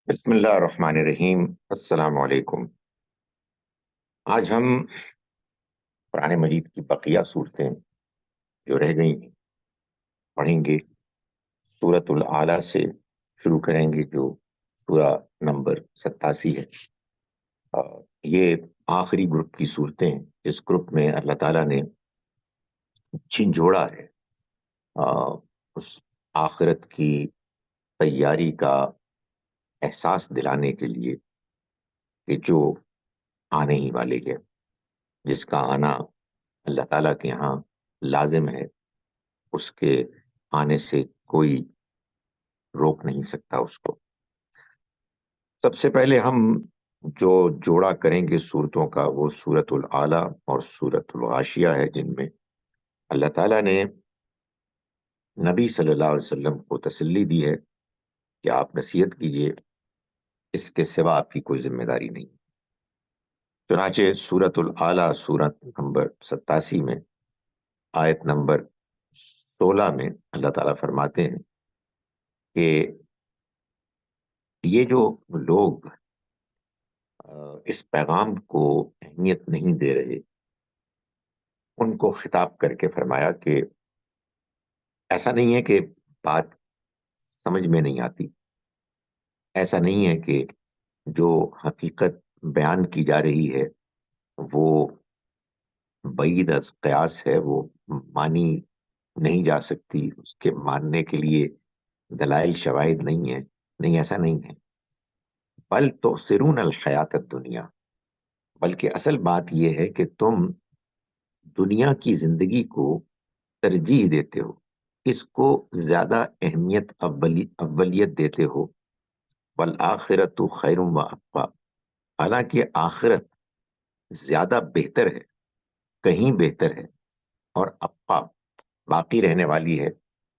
بسم اللہ الرحمن الرحیم۔ السلام علیکم۔ آج ہم قرآن مجید کی بقیہ صورتیں جو رہ گئی ہیں پڑھیں گے۔ سورۃ الاعلیٰ سے شروع کریں گے جو سورہ نمبر 87 ہے۔ یہ آخری گروپ کی صورتیں ہیں۔ اس گروپ میں اللہ تعالیٰ نے جھنجھوڑا ہے اس آخرت کی تیاری کا احساس دلانے کے لیے کہ جو آنے ہی والے ہے، جس کا آنا اللہ تعالیٰ کے ہاں لازم ہے، اس کے آنے سے کوئی روک نہیں سکتا اس کو۔ سب سے پہلے ہم جو جوڑا کریں گے صورتوں کا وہ سورۃ الاعلیٰ اور سورۃ الغاشیہ ہے، جن میں اللہ تعالیٰ نے نبی صلی اللہ علیہ وسلم کو تسلی دی ہے کہ آپ نصیحت کیجئے، اس کے سوا آپ کی کوئی ذمہ داری نہیں۔ چنانچہ سورۃ الاعلیٰ سورت نمبر 87 میں آیت نمبر 16 میں اللہ تعالیٰ فرماتے ہیں کہ یہ جو لوگ اس پیغام کو اہمیت نہیں دے رہے، ان کو خطاب کر کے فرمایا کہ ایسا نہیں ہے کہ بات سمجھ میں نہیں آتی، ایسا نہیں ہے کہ جو حقیقت بیان کی جا رہی ہے وہ بعید از قیاس ہے، وہ مانی نہیں جا سکتی، اس کے ماننے کے لیے دلائل شواہد نہیں ہے۔ نہیں، ایسا نہیں ہے۔ بل تؤثرون الحیات الدنیا، بلکہ اصل بات یہ ہے کہ تم دنیا کی زندگی کو ترجیح دیتے ہو، اس کو زیادہ اہمیت اولیت دیتے ہو۔ والآخرۃ خیر و ابقیٰ، حالانکہ آخرت زیادہ بہتر ہے، کہیں بہتر ہے، اور ابقیٰ باقی رہنے والی ہے،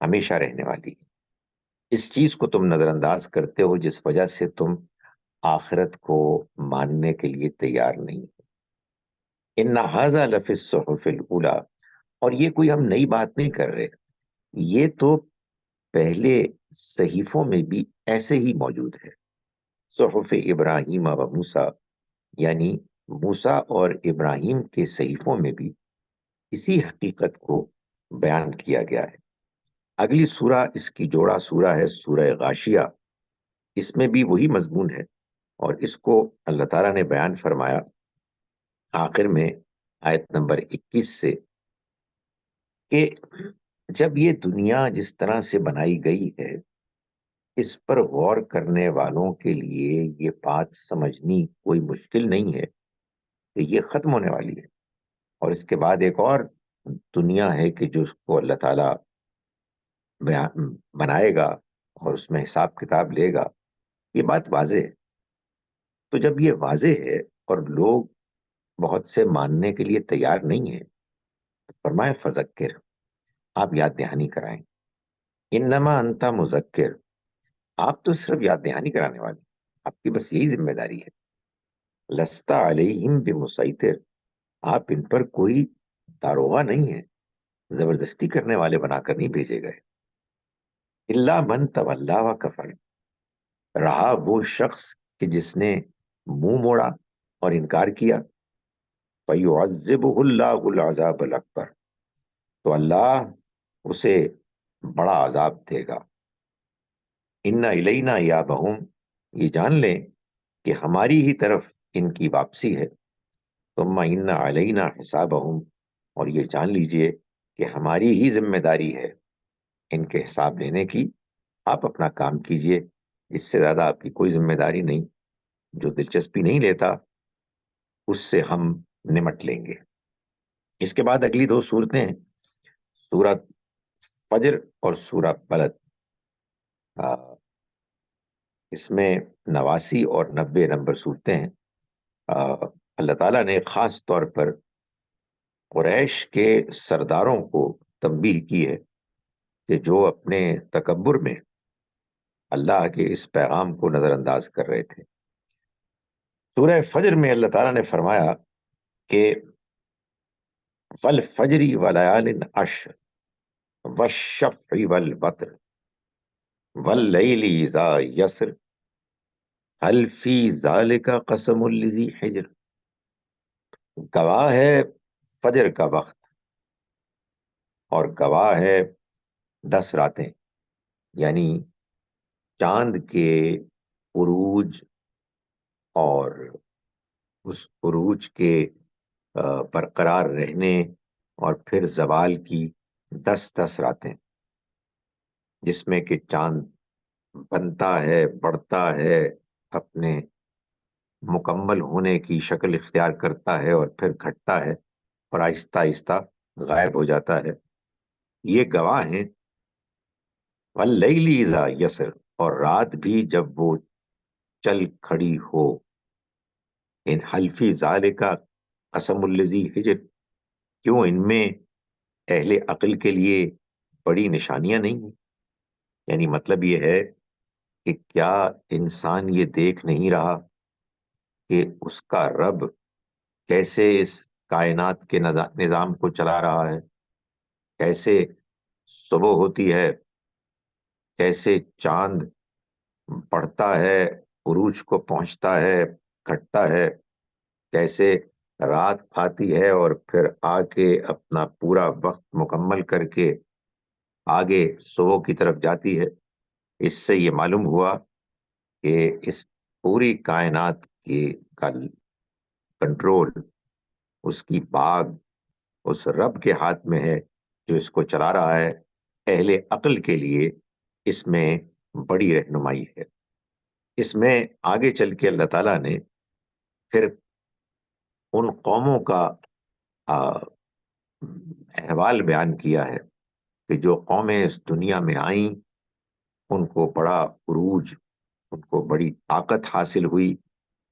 ہمیشہ رہنے والی ہے۔ اس چیز کو تم نظر انداز کرتے ہو جس وجہ سے تم آخرت کو ماننے کے لیے تیار نہیں۔ ان ھذا لفی الصحف الاولی، اور یہ کوئی ہم نئی بات نہیں کر رہے، یہ تو پہلے صحیفوں میں بھی ایسے ہی موجود ہے۔ صحف ابراہیم و موسیٰ، یعنی موسیٰ اور ابراہیم کے صحیفوں میں بھی اسی حقیقت کو بیان کیا گیا ہے۔ اگلی سورہ اس کی جوڑا سورہ ہے سورہ غاشیہ، اس میں بھی وہی مضمون ہے، اور اس کو اللہ تعالیٰ نے بیان فرمایا آخر میں آیت نمبر 21 سے کہ جب یہ دنیا جس طرح سے بنائی گئی ہے، اس پر غور کرنے والوں کے لیے یہ بات سمجھنی کوئی مشکل نہیں ہے کہ یہ ختم ہونے والی ہے، اور اس کے بعد ایک اور دنیا ہے کہ جو اس کو اللہ تعالیٰ بنائے گا اور اس میں حساب کتاب لے گا۔ یہ بات واضح ہے۔ تو جب یہ واضح ہے اور لوگ بہت سے ماننے کے لیے تیار نہیں ہیں، تو فرمائے فذکر، آپ یاد دہانی کرائیں۔ انما انت مذکر، آپ تو صرف یاد دہانی کرانے والے، آپ کی بس یہی ذمہ داری ہے۔ لست علیہم بمسیطر، آپ ان پر کوئی داروغہ نہیں ہے، زبردستی کرنے والے بنا کر نہیں بھیجے گئے۔ الا من تولی و کفر، رہا وہ شخص کہ جس نے منہ موڑا اور انکار کیا۔ فیعذبہ اللہ العذاب الاکبر، تو اللہ اسے بڑا عذاب دے گا۔ ان الینا یابہم، یہ جان لیں کہ ہماری ہی طرف ان کی واپسی ہے۔ ثم ان علینا حسابہم، اور یہ جان لیجئے کہ ہماری ہی ذمہ داری ہے ان کے حساب لینے کی۔ آپ اپنا کام کیجئے، اس سے زیادہ آپ کی کوئی ذمہ داری نہیں۔ جو دلچسپی نہیں لیتا اس سے ہم نمٹ لیں گے۔ اس کے بعد اگلی دو صورتیں ہیں، سورت فجر اور سورہ بلد۔ اس میں 89 اور 90 نمبر صورتیں ہیں۔ اللہ تعالیٰ نے خاص طور پر قریش کے سرداروں کو تنبیہ کی ہے کہ جو اپنے تکبر میں اللہ کے اس پیغام کو نظر انداز کر رہے تھے۔ سورہ فجر میں اللہ تعالیٰ نے فرمایا کہ والفجر وليال عشر والشفع والوتر واللیل اذا یسر هل فی ذالک قسم لذی حجر، گواہ ہے فجر کا وقت اور گواہ ہے 10 راتیں، یعنی چاند کے عروج اور اس عروج کے برقرار رہنے اور پھر زوال کی 10 راتیں، جس میں کہ چاند بنتا ہے، بڑھتا ہے، اپنے مکمل ہونے کی شکل اختیار کرتا ہے اور پھر گھٹتا ہے اور آہستہ آہستہ غائب ہو جاتا ہے، یہ گواہ ہیں۔ واللیل اذا یسر، اور رات بھی جب وہ چل کھڑی ہو، ان حلفی ذالک قسم الذی حجر، کیوں ان میں اہل عقل کے لیے بڑی نشانیاں نہیں ہیں؟ یعنی مطلب یہ ہے کہ کیا انسان یہ دیکھ نہیں رہا کہ اس کا رب کیسے اس کائنات کے نظام کو چلا رہا ہے، کیسے صبح ہوتی ہے، کیسے چاند بڑھتا ہے، عروج کو پہنچتا ہے، گھٹتا ہے، کیسے رات آتی ہے اور پھر آ کے اپنا پورا وقت مکمل کر کے آگے صبح کی طرف جاتی ہے۔ اس سے یہ معلوم ہوا کہ اس پوری کائنات کی کا کنٹرول، اس کی باغ اس رب کے ہاتھ میں ہے جو اس کو چلا رہا ہے۔ اہل عقل کے لیے اس میں بڑی رہنمائی ہے۔ اس میں آگے چل کے اللہ تعالیٰ نے پھر ان قوموں کا احوال بیان کیا ہے کہ جو قومیں اس دنیا میں آئیں، ان کو بڑا عروج، ان کو بڑی طاقت حاصل ہوئی،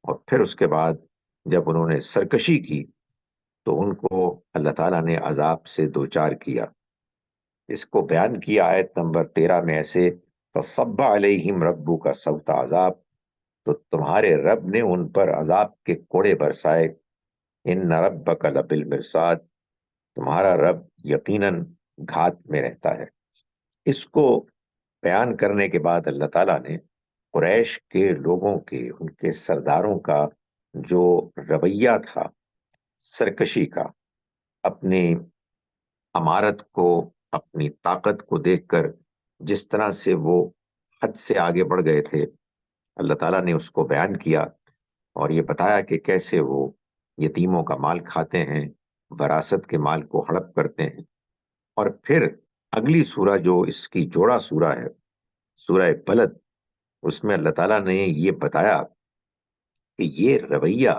اور پھر اس کے بعد جب انہوں نے سرکشی کی تو ان کو اللہ تعالیٰ نے عذاب سے دوچار کیا۔ اس کو بیان کیا آیت نمبر 13 میں ایسے، فَصَبَّ عَلَيْهِمْ رَبُّكَ صَوْتَ عذاب، تو تمہارے رب نے ان پر عذاب کے کوڑے برسائے۔ إِنَّ رَبَّكَ لَبِالْمِرْصَادِ، تمہارا رب یقیناً گھات میں رہتا ہے۔ اس کو بیان کرنے کے بعد اللہ تعالیٰ نے قریش کے لوگوں کے، ان کے سرداروں کا جو رویہ تھا سرکشی کا، اپنی امارت کو، اپنی طاقت کو دیکھ کر جس طرح سے وہ حد سے آگے بڑھ گئے تھے، اللہ تعالیٰ نے اس کو بیان کیا اور یہ بتایا کہ کیسے وہ یتیموں کا مال کھاتے ہیں، وراثت کے مال کو ہڑپ کرتے ہیں۔ اور پھر اگلی سورہ جو اس کی جوڑا سورہ ہے، سورہ بلد، اس میں اللہ تعالیٰ نے یہ بتایا کہ یہ رویہ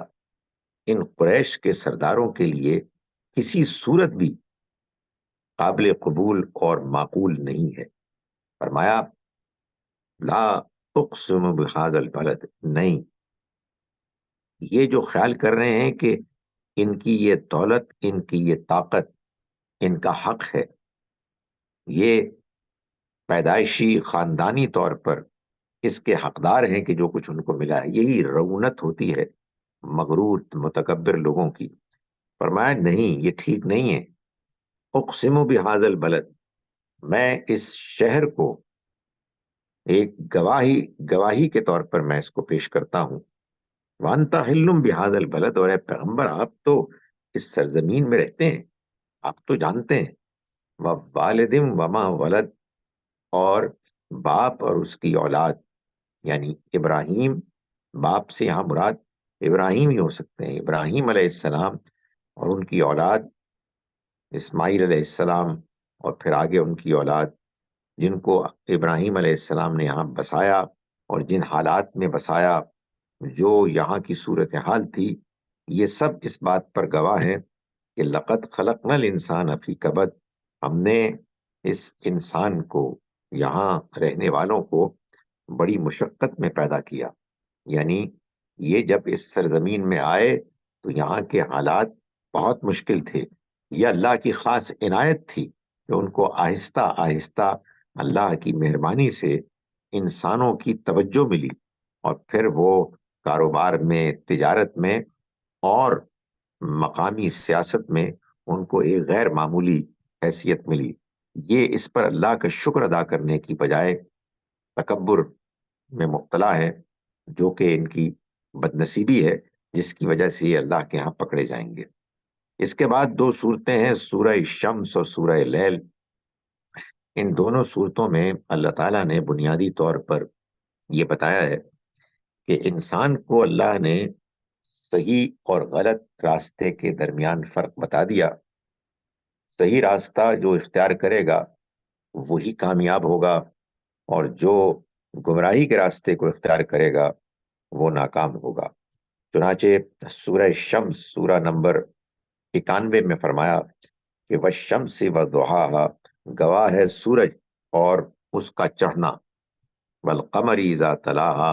ان قریش کے سرداروں کے لیے کسی صورت بھی قابل قبول اور معقول نہیں ہے۔ فرمایا لا اقسم بہذا البلد، نہیں، یہ جو خیال کر رہے ہیں کہ ان کی یہ دولت، ان کی یہ طاقت ان کا حق ہے، یہ پیدائشی خاندانی طور پر اس کے حقدار ہیں کہ جو کچھ ان کو ملا ہے، یہی رعونت ہوتی ہے مغرور متکبر لوگوں کی۔ فرمایا نہیں، یہ ٹھیک نہیں ہے۔ اقسم بہذا البلد، میں اس شہر کو ایک گواہی کے طور پر میں اس کو پیش کرتا ہوں۔ وانت حل بہذا البلد، اور اے پیغمبر آپ تو اس سرزمین میں رہتے ہیں، آپ تو جانتے ہیں۔ ووالد وما ولد، اور باپ اور اس کی اولاد، یعنی ابراہیم، باپ سے یہاں مراد ابراہیم ہی ہو سکتے ہیں، ابراہیم علیہ السلام اور ان کی اولاد اسماعیل علیہ السلام، اور پھر آگے ان کی اولاد، جن کو ابراہیم علیہ السلام نے یہاں بسایا اور جن حالات میں بسایا، جو یہاں کی صورتحال تھی، یہ سب اس بات پر گواہ ہیں کہ لقد خلقنا الانسان فی کبد، ہم نے اس انسان کو، یہاں رہنے والوں کو بڑی مشقت میں پیدا کیا۔ یعنی یہ جب اس سرزمین میں آئے تو یہاں کے حالات بہت مشکل تھے۔ یہ اللہ کی خاص عنایت تھی کہ ان کو آہستہ آہستہ اللہ کی مہربانی سے انسانوں کی توجہ ملی، اور پھر وہ کاروبار میں، تجارت میں اور مقامی سیاست میں ان کو ایک غیر معمولی حیثیت ملی۔ یہ اس پر اللہ کا شکر ادا کرنے کی بجائے تکبر میں مبتلا ہے، جو کہ ان کی بدنصیبی ہے، جس کی وجہ سے یہ اللہ کے ہاں پکڑے جائیں گے۔ اس کے بعد دو صورتیں ہیں، سورہ شمس اور سورہ لیل۔ ان دونوں صورتوں میں اللہ تعالیٰ نے بنیادی طور پر یہ بتایا ہے کہ انسان کو اللہ نے صحیح اور غلط راستے کے درمیان فرق بتا دیا۔ صحیح راستہ جو اختیار کرے گا وہی کامیاب ہوگا، اور جو گمراہی کے راستے کو اختیار کرے گا وہ ناکام ہوگا۔ چنانچہ سورہ شمس سورہ نمبر 91 میں فرمایا کہ والشمس وضحاها، گواہ ہے سورج اور اس کا چڑھنا، والقمر اذا تلاها،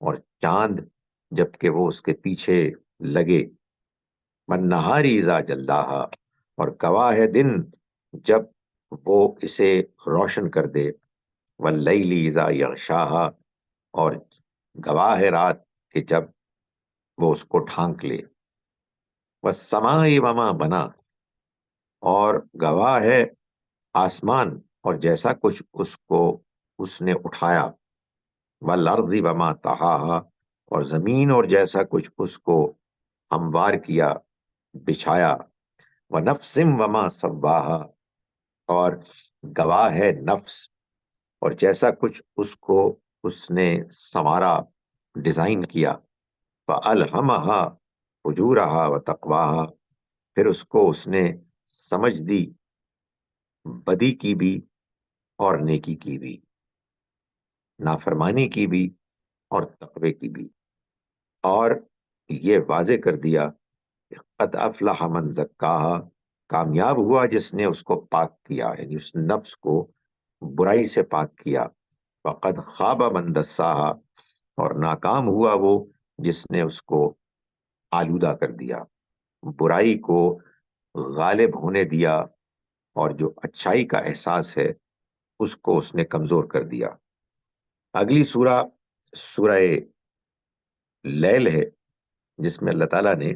اور چاند جب کہ وہ اس کے پیچھے لگے، والنہار اذا جلاها، اور گواہ ہے دن جب وہ اسے روشن کر دے، واللیل اذا یغشاها، اور گواہ ہے رات کہ جب وہ اس کو ڈھانک لے، والسماء وما بنا، اور گواہ ہے آسمان اور جیسا کچھ اس کو اس نے اٹھایا، والارض وما طحاها، اور زمین اور جیسا کچھ اس کو ہموار کیا، بچھایا، ونفس وما سواها، اور گواہ ہے نفس اور جیسا کچھ اس کو اس نے سنوارا، ڈیزائن کیا، فَأَلْهَمَهَا فُجُورَهَا وَتَقْوَاهَا، پھر اس کو اس نے سمجھ دی، بدی کی بھی اور نیکی کی بھی، نافرمانی کی بھی اور تقوی کی بھی، اور یہ واضح کر دیا کہ قد افلح من زکاہا، کامیاب ہوا جس نے اس کو پاک کیا، یعنی اس نفس کو برائی سے پاک کیا، فقد خواب من دساہا، اور ناکام ہوا وہ جس نے اس کو آلودہ کر دیا، برائی کو غالب ہونے دیا، اور جو اچھائی کا احساس ہے اس کو اس نے کمزور کر دیا۔ اگلی سورہ سورہ لیل ہے، جس میں اللہ تعالیٰ نے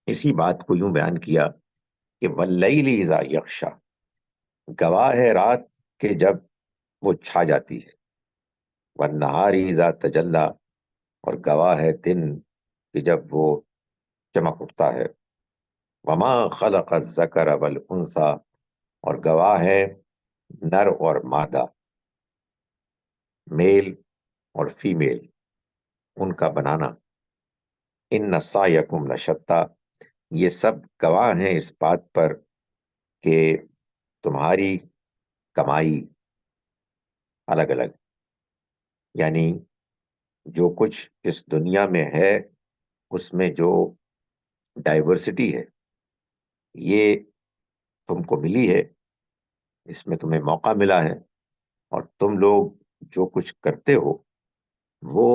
اسی بات کو یوں بیان کیا کہ واللیل اذا یغشا، گواہ ہے رات کہ جب وہ چھا جاتی ہے، والنہار اذا تجلی، اور گواہ ہے دن کہ جب وہ چمک اٹھتا ہے، وما خلق الذکر والانثی، اور گواہ ہے نر اور مادہ، میل اور فیمیل، ان کا بنانا، ان سعیکم لشتی، یہ سب گواہ ہیں اس بات پر کہ تمہاری کمائی الگ الگ، یعنی جو کچھ اس دنیا میں ہے اس میں جو ڈائیورسٹی ہے یہ تم کو ملی ہے، اس میں تمہیں موقع ملا ہے، اور تم لوگ جو کچھ کرتے ہو وہ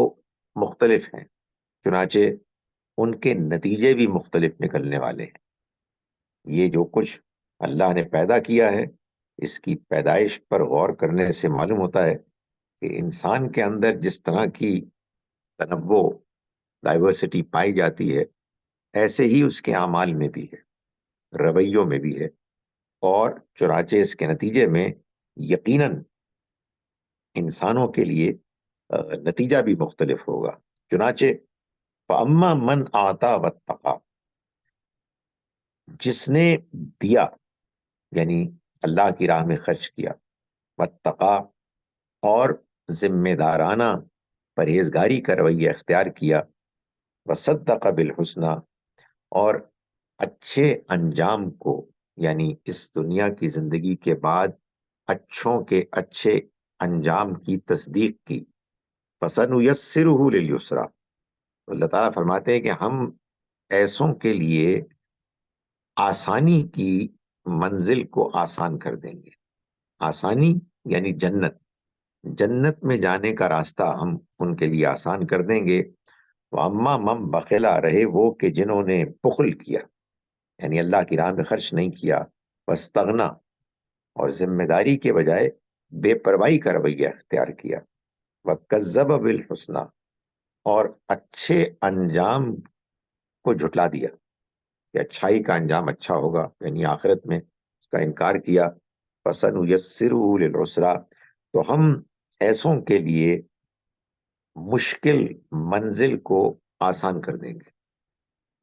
مختلف ہیں، چنانچہ ان کے نتیجے بھی مختلف نکلنے والے ہیں۔ یہ جو کچھ اللہ نے پیدا کیا ہے، اس کی پیدائش پر غور کرنے سے معلوم ہوتا ہے کہ انسان کے اندر جس طرح کی تنوع، ڈائیورسٹی پائی جاتی ہے، ایسے ہی اس کے اعمال میں بھی ہے، رویوں میں بھی ہے، اور چنانچہ اس کے نتیجے میں یقیناً انسانوں کے لیے نتیجہ بھی مختلف ہوگا۔ چنانچہ فَأَمَّا مَنْ آتَى وَاتَّقَى، جس نے دیا یعنی اللہ کی راہ میں خرچ کیا، واتقا، اور ذمہ دارانہ پرہیزگاری کا رویہ اختیار کیا، وصدق بالحسنی، اور اچھے انجام کو، یعنی اس دنیا کی زندگی کے بعد اچھوں کے اچھے انجام کی تصدیق کی، فَسَنُيَسِّرُهُ لِلْيُسْرَى، اللہ تعالیٰ فرماتے ہیں کہ ہم ایسوں کے لیے آسانی کی منزل کو آسان کر دیں گے۔ آسانی یعنی جنت، جنت میں جانے کا راستہ ہم ان کے لیے آسان کر دیں گے۔ وَأَمَّا مَن بَخِلَ، رہے وہ کہ جنہوں نے بخل کیا، یعنی اللہ کی راہ میں خرچ نہیں کیا، وَاسْتَغْنَى، اور ذمہ داری کے بجائے بے پرواہی کا رویہ اختیار کیا، وَكَذَّبَ بِالْحُسْنَى، اور اچھے انجام کو جھٹلا دیا کہ اچھائی کا انجام اچھا ہوگا، یعنی آخرت میں، اس کا انکار کیا، فَسَنُيَسِّرُهُ لِلْعُسْرَى، تو ہم ایسوں کے لیے مشکل منزل کو آسان کر دیں گے،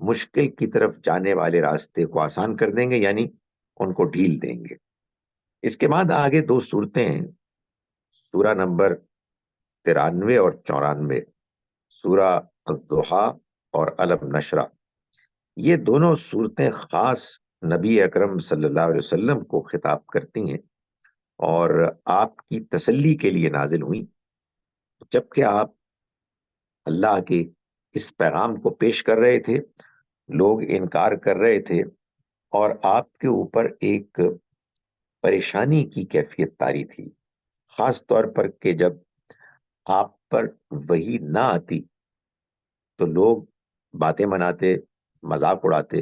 مشکل کی طرف جانے والے راستے کو آسان کر دیں گے، یعنی ان کو ڈھیل دیں گے۔ اس کے بعد آگے دو صورتیں ہیں، سورہ نمبر 93 اور 94، سورہ الضحیٰ اور الم نشرہ۔ یہ دونوں صورتیں خاص نبی اکرم صلی اللہ علیہ وسلم کو خطاب کرتی ہیں اور آپ کی تسلی کے لیے نازل ہوئی، جبکہ آپ اللہ کے اس پیغام کو پیش کر رہے تھے، لوگ انکار کر رہے تھے، اور آپ کے اوپر ایک پریشانی کی کیفیت طاری تھی، خاص طور پر کہ جب آپ پر وحی نہ آتی تو لوگ باتیں مناتے، مذاق اڑاتے،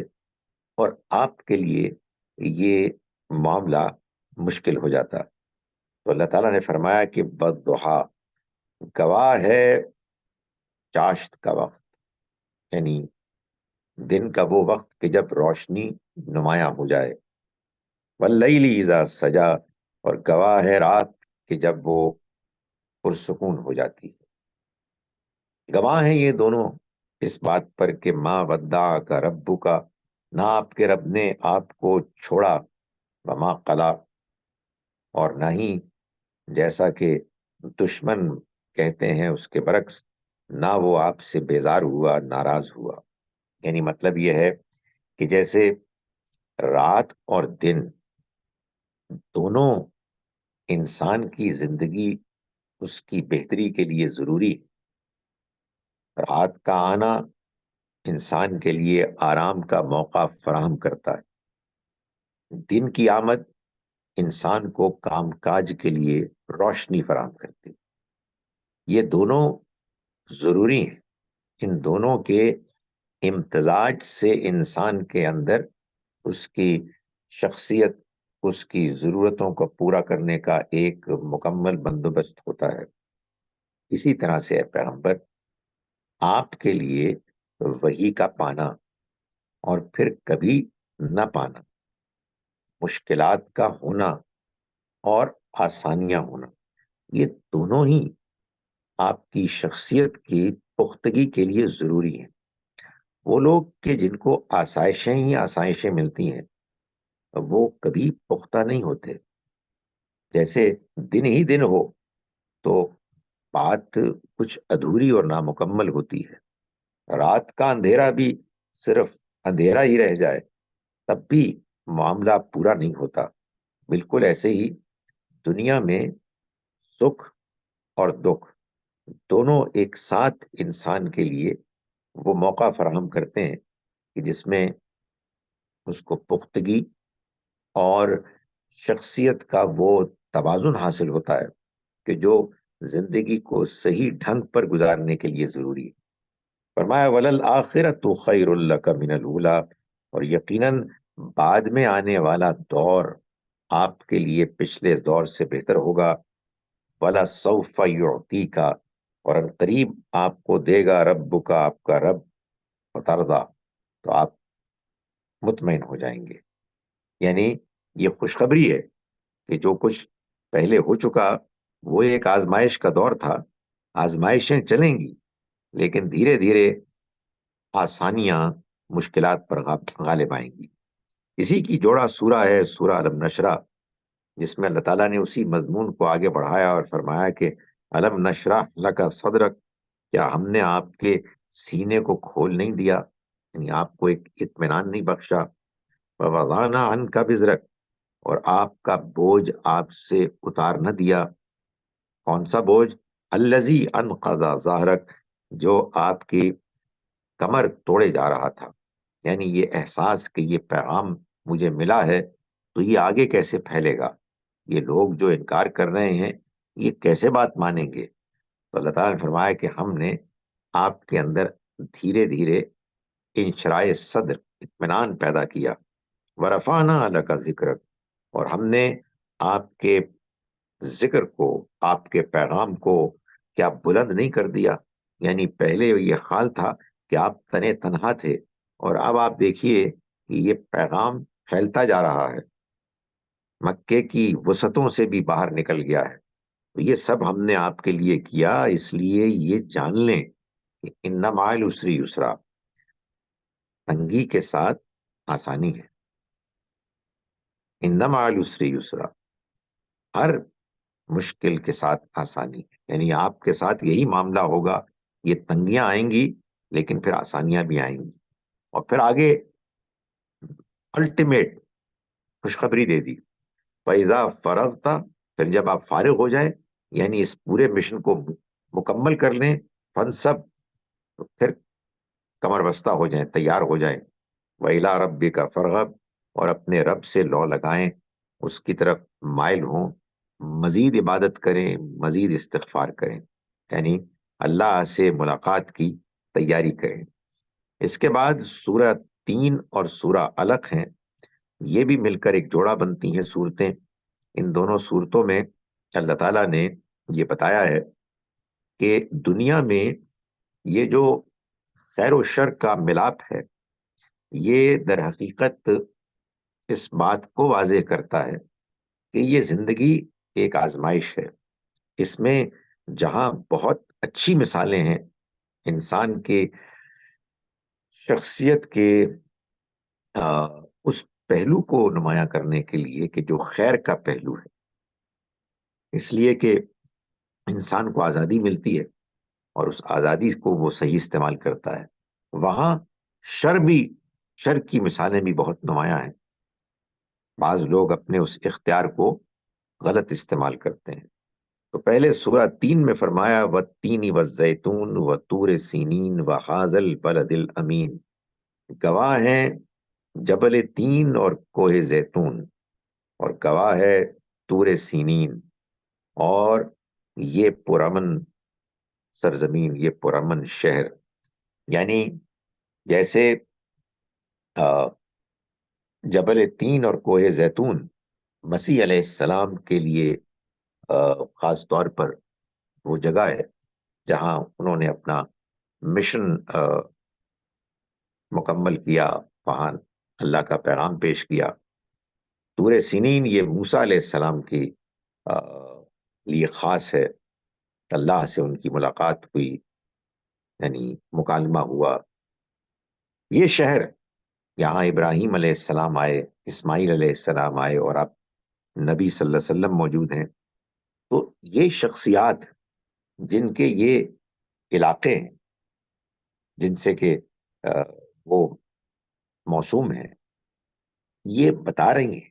اور آپ کے لیے یہ معاملہ مشکل ہو جاتا۔ تو اللہ تعالیٰ نے فرمایا کہ والضحیٰ، گواہ ہے چاشت کا وقت، یعنی دن کا وہ وقت کہ جب روشنی نمایاں ہو جائے، واللیل اذا سجا، اور گواہ ہے رات کہ جب وہ پرسکون ہو جاتی ہے۔ گواہ ہیں یہ دونوں اس بات پر کہ ما ودعک ربک، نہ آپ کے رب نے آپ کو چھوڑا، وما قلا، اور نہ ہی جیسا کہ دشمن کہتے ہیں اس کے برعکس، نہ وہ آپ سے بیزار ہوا، ناراض ہوا۔ یعنی مطلب یہ ہے کہ جیسے رات اور دن دونوں انسان کی زندگی، اس کی بہتری کے لیے ضروری ہے، رات کا آنا انسان کے لیے آرام کا موقع فراہم کرتا ہے، دن کی آمد انسان کو کام کاج کے لیے روشنی فراہم کرتی ہے۔ یہ دونوں ضروری ہیں، ان دونوں کے امتزاج سے انسان کے اندر اس کی شخصیت، اس کی ضرورتوں کو پورا کرنے کا ایک مکمل بندوبست ہوتا ہے۔ اسی طرح سے اے پیغمبر، آپ کے لیے وحی کا پانا اور پھر کبھی نہ پانا، مشکلات کا ہونا اور آسانیاں ہونا، یہ دونوں ہی آپ کی شخصیت کی پختگی کے لیے ضروری ہیں۔ وہ لوگ کہ جن کو آسائشیں ہی آسائشیں ملتی ہیں، وہ کبھی پختہ نہیں ہوتے۔ جیسے دن ہی دن ہو تو بات کچھ ادھوری اور نامکمل ہوتی ہے، رات کا اندھیرا بھی صرف اندھیرا ہی رہ جائے تب بھی معاملہ پورا نہیں ہوتا۔ بالکل ایسے ہی دنیا میں سکھ اور دکھ دونوں ایک ساتھ انسان کے لیے وہ موقع فراہم کرتے ہیں کہ جس میں اس کو پختگی اور شخصیت کا وہ توازن حاصل ہوتا ہے کہ جو زندگی کو صحیح ڈھنگ پر گزارنے کے لیے ضروری ہے۔ فرمایا وَلَلْآخِرَةُ خَيْرٌ لَكَ مِنَ الْأُولَىٰ، اور یقیناً بعد میں آنے والا دور آپ کے لیے پچھلے دور سے بہتر ہوگا۔ وَلَسَوْفَ يُعْطِيكَ، اور ان قریب آپ کو دے گا ربک، آپ کا رب، فترضیٰ، تو آپ مطمئن ہو جائیں گے۔ یعنی یہ خوشخبری ہے کہ جو کچھ پہلے ہو چکا وہ ایک آزمائش کا دور تھا، آزمائشیں چلیں گی لیکن دھیرے دھیرے آسانیاں مشکلات پر غالب آئیں گی۔ اسی کی جوڑا سورہ ہے سورہ الم نشرہ، جس میں اللہ تعالیٰ نے اسی مضمون کو آگے بڑھایا اور فرمایا کہ الم نشرح لک صدرک، کیا ہم نے آپ کے سینے کو کھول نہیں دیا، یعنی آپ کو ایک اطمینان نہیں بخشا، ووضعنا عنک وزرک، اور آپ کا بوجھ آپ سے اتار نہ دیا۔ کون سا بوجھ؟ الذی انقض ظہرک، جو آپ کی کمر توڑے جا رہا تھا۔ یعنی یہ احساس کہ یہ پیغام مجھے ملا ہے تو یہ آگے کیسے پھیلے گا، یہ لوگ جو انکار کر رہے ہیں یہ کیسے بات مانیں گے۔ تو اللہ تعالیٰ نے فرمایا کہ ہم نے آپ کے اندر دھیرے دھیرے انشراح صدر، اطمینان پیدا کیا۔ ورفعنا لک ذکرک، اور ہم نے آپ کے ذکر کو، آپ کے پیغام کو کیا بلند نہیں کر دیا؟ یعنی پہلے یہ حال تھا کہ آپ تنے تنہا تھے، اور اب آپ دیکھیے کہ یہ پیغام پھیلتا جا رہا ہے، مکے کی وسعتوں سے بھی باہر نکل گیا ہے، تو یہ سب ہم نے آپ کے لیے کیا، اس لیے یہ جان لیں کہ ان مع العسر یسرا، تنگی کے ساتھ آسانی ہے، ان مع العسر یسرا، ہر مشکل کے ساتھ آسانی ہے، یعنی آپ کے ساتھ یہی معاملہ ہوگا، یہ تنگیاں آئیں گی لیکن پھر آسانیاں بھی آئیں گی، اور پھر آگے الٹیمیٹ خوشخبری دے دی، فَإِذَا فَرَغْتَ، پھر جب آپ فارغ ہو جائیں، یعنی اس پورے مشن کو مکمل کر لیں، فَانْصَبْ، تو پھر کمر بستہ ہو جائیں، تیار ہو جائیں، وَإِلَىٰ رَبِّكَ فَارْغَب، اور اپنے رب سے لو لگائیں، اس کی طرف مائل ہوں، مزید عبادت کریں، مزید استغفار کریں، یعنی اللہ سے ملاقات کی تیاری کریں۔ اس کے بعد سورہ 3 اور سورہ علق ہیں، یہ بھی مل کر ایک جوڑا بنتی ہیں صورتیں۔ ان دونوں صورتوں میں اللہ تعالیٰ نے یہ بتایا ہے کہ دنیا میں یہ جو خیر و شر کا ملاپ ہے، یہ در حقیقت اس بات کو واضح کرتا ہے کہ یہ زندگی ایک آزمائش ہے۔ اس میں جہاں بہت اچھی مثالیں ہیں انسان کے شخصیت کے اس پہلو کو نمایاں کرنے کے لیے کہ جو خیر کا پہلو ہے، اس لیے کہ انسان کو آزادی ملتی ہے اور اس آزادی کو وہ صحیح استعمال کرتا ہے، وہاں شر بھی، شر کی مثالیں بھی بہت نمایاں ہیں، بعض لوگ اپنے اس اختیار کو غلط استعمال کرتے ہیں۔ تو پہلے سورہ 3 میں فرمایا وَالتِّینِ وَالزَّیتُونِ وَطُورِ سِینِین وَھَٰذَا الْبَلَدِ الْأَمِین، گواہ ہیں جبل تین اور کوہ زیتون، اور گواہ ہے طور سینین، اور یہ پرامن سرزمین، یہ پرامن شہر، یعنی جیسے جبل تین اور کوہ زیتون مسیح علیہ السلام کے لیے خاص طور پر وہ جگہ ہے جہاں انہوں نے اپنا مشن مکمل کیا، وہاں اللہ کا پیغام پیش کیا۔ طور سنین یہ موسیٰ علیہ السلام کی لیے خاص ہے، اللہ سے ان کی ملاقات ہوئی، یعنی مکالمہ ہوا۔ یہ شہر، یہاں ابراہیم علیہ السلام آئے، اسماعیل علیہ السلام آئے، اور اب نبی صلی اللہ علیہ وسلم موجود ہیں۔ تو یہ شخصیات جن کے یہ علاقے ہیں، جن سے کہ وہ موسوم ہیں، یہ بتا رہی ہیں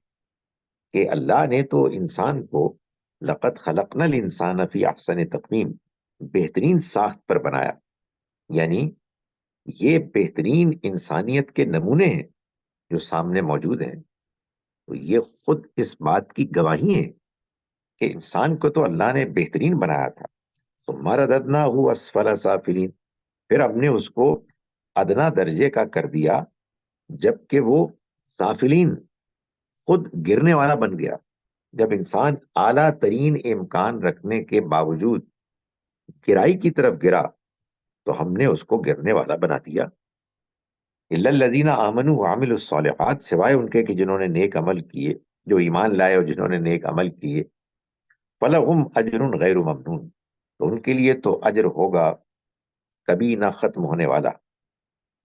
کہ اللہ نے تو انسان کو لقد خلقنا الانسان فی احسن تقویم، بہترین ساخت پر بنایا، یعنی یہ بہترین انسانیت کے نمونے ہیں جو سامنے موجود ہیں۔ تو یہ خود اس بات کی گواہی ہے کہ انسان کو تو اللہ نے بہترین بنایا تھا۔ ثم رددناہ اسفل سافلین، پھر ہم نے اس کو ادنا درجے کا کر دیا، جبکہ وہ سافلین، خود گرنے والا بن گیا۔ جب انسان اعلیٰ ترین امکان رکھنے کے باوجود گرائی کی طرف گرا تو ہم نے اس کو گرنے والا بنا دیا۔ الا الذین آمنوا وعملوا الصالحات، سوائے ان کے کہ جنہوں نے نیک عمل کیے، جو ایمان لائے اور جنہوں نے نیک عمل کیے، فلہم اجر غیر ممنون، تو ان کے لیے تو اجر ہوگا کبھی نہ ختم ہونے والا۔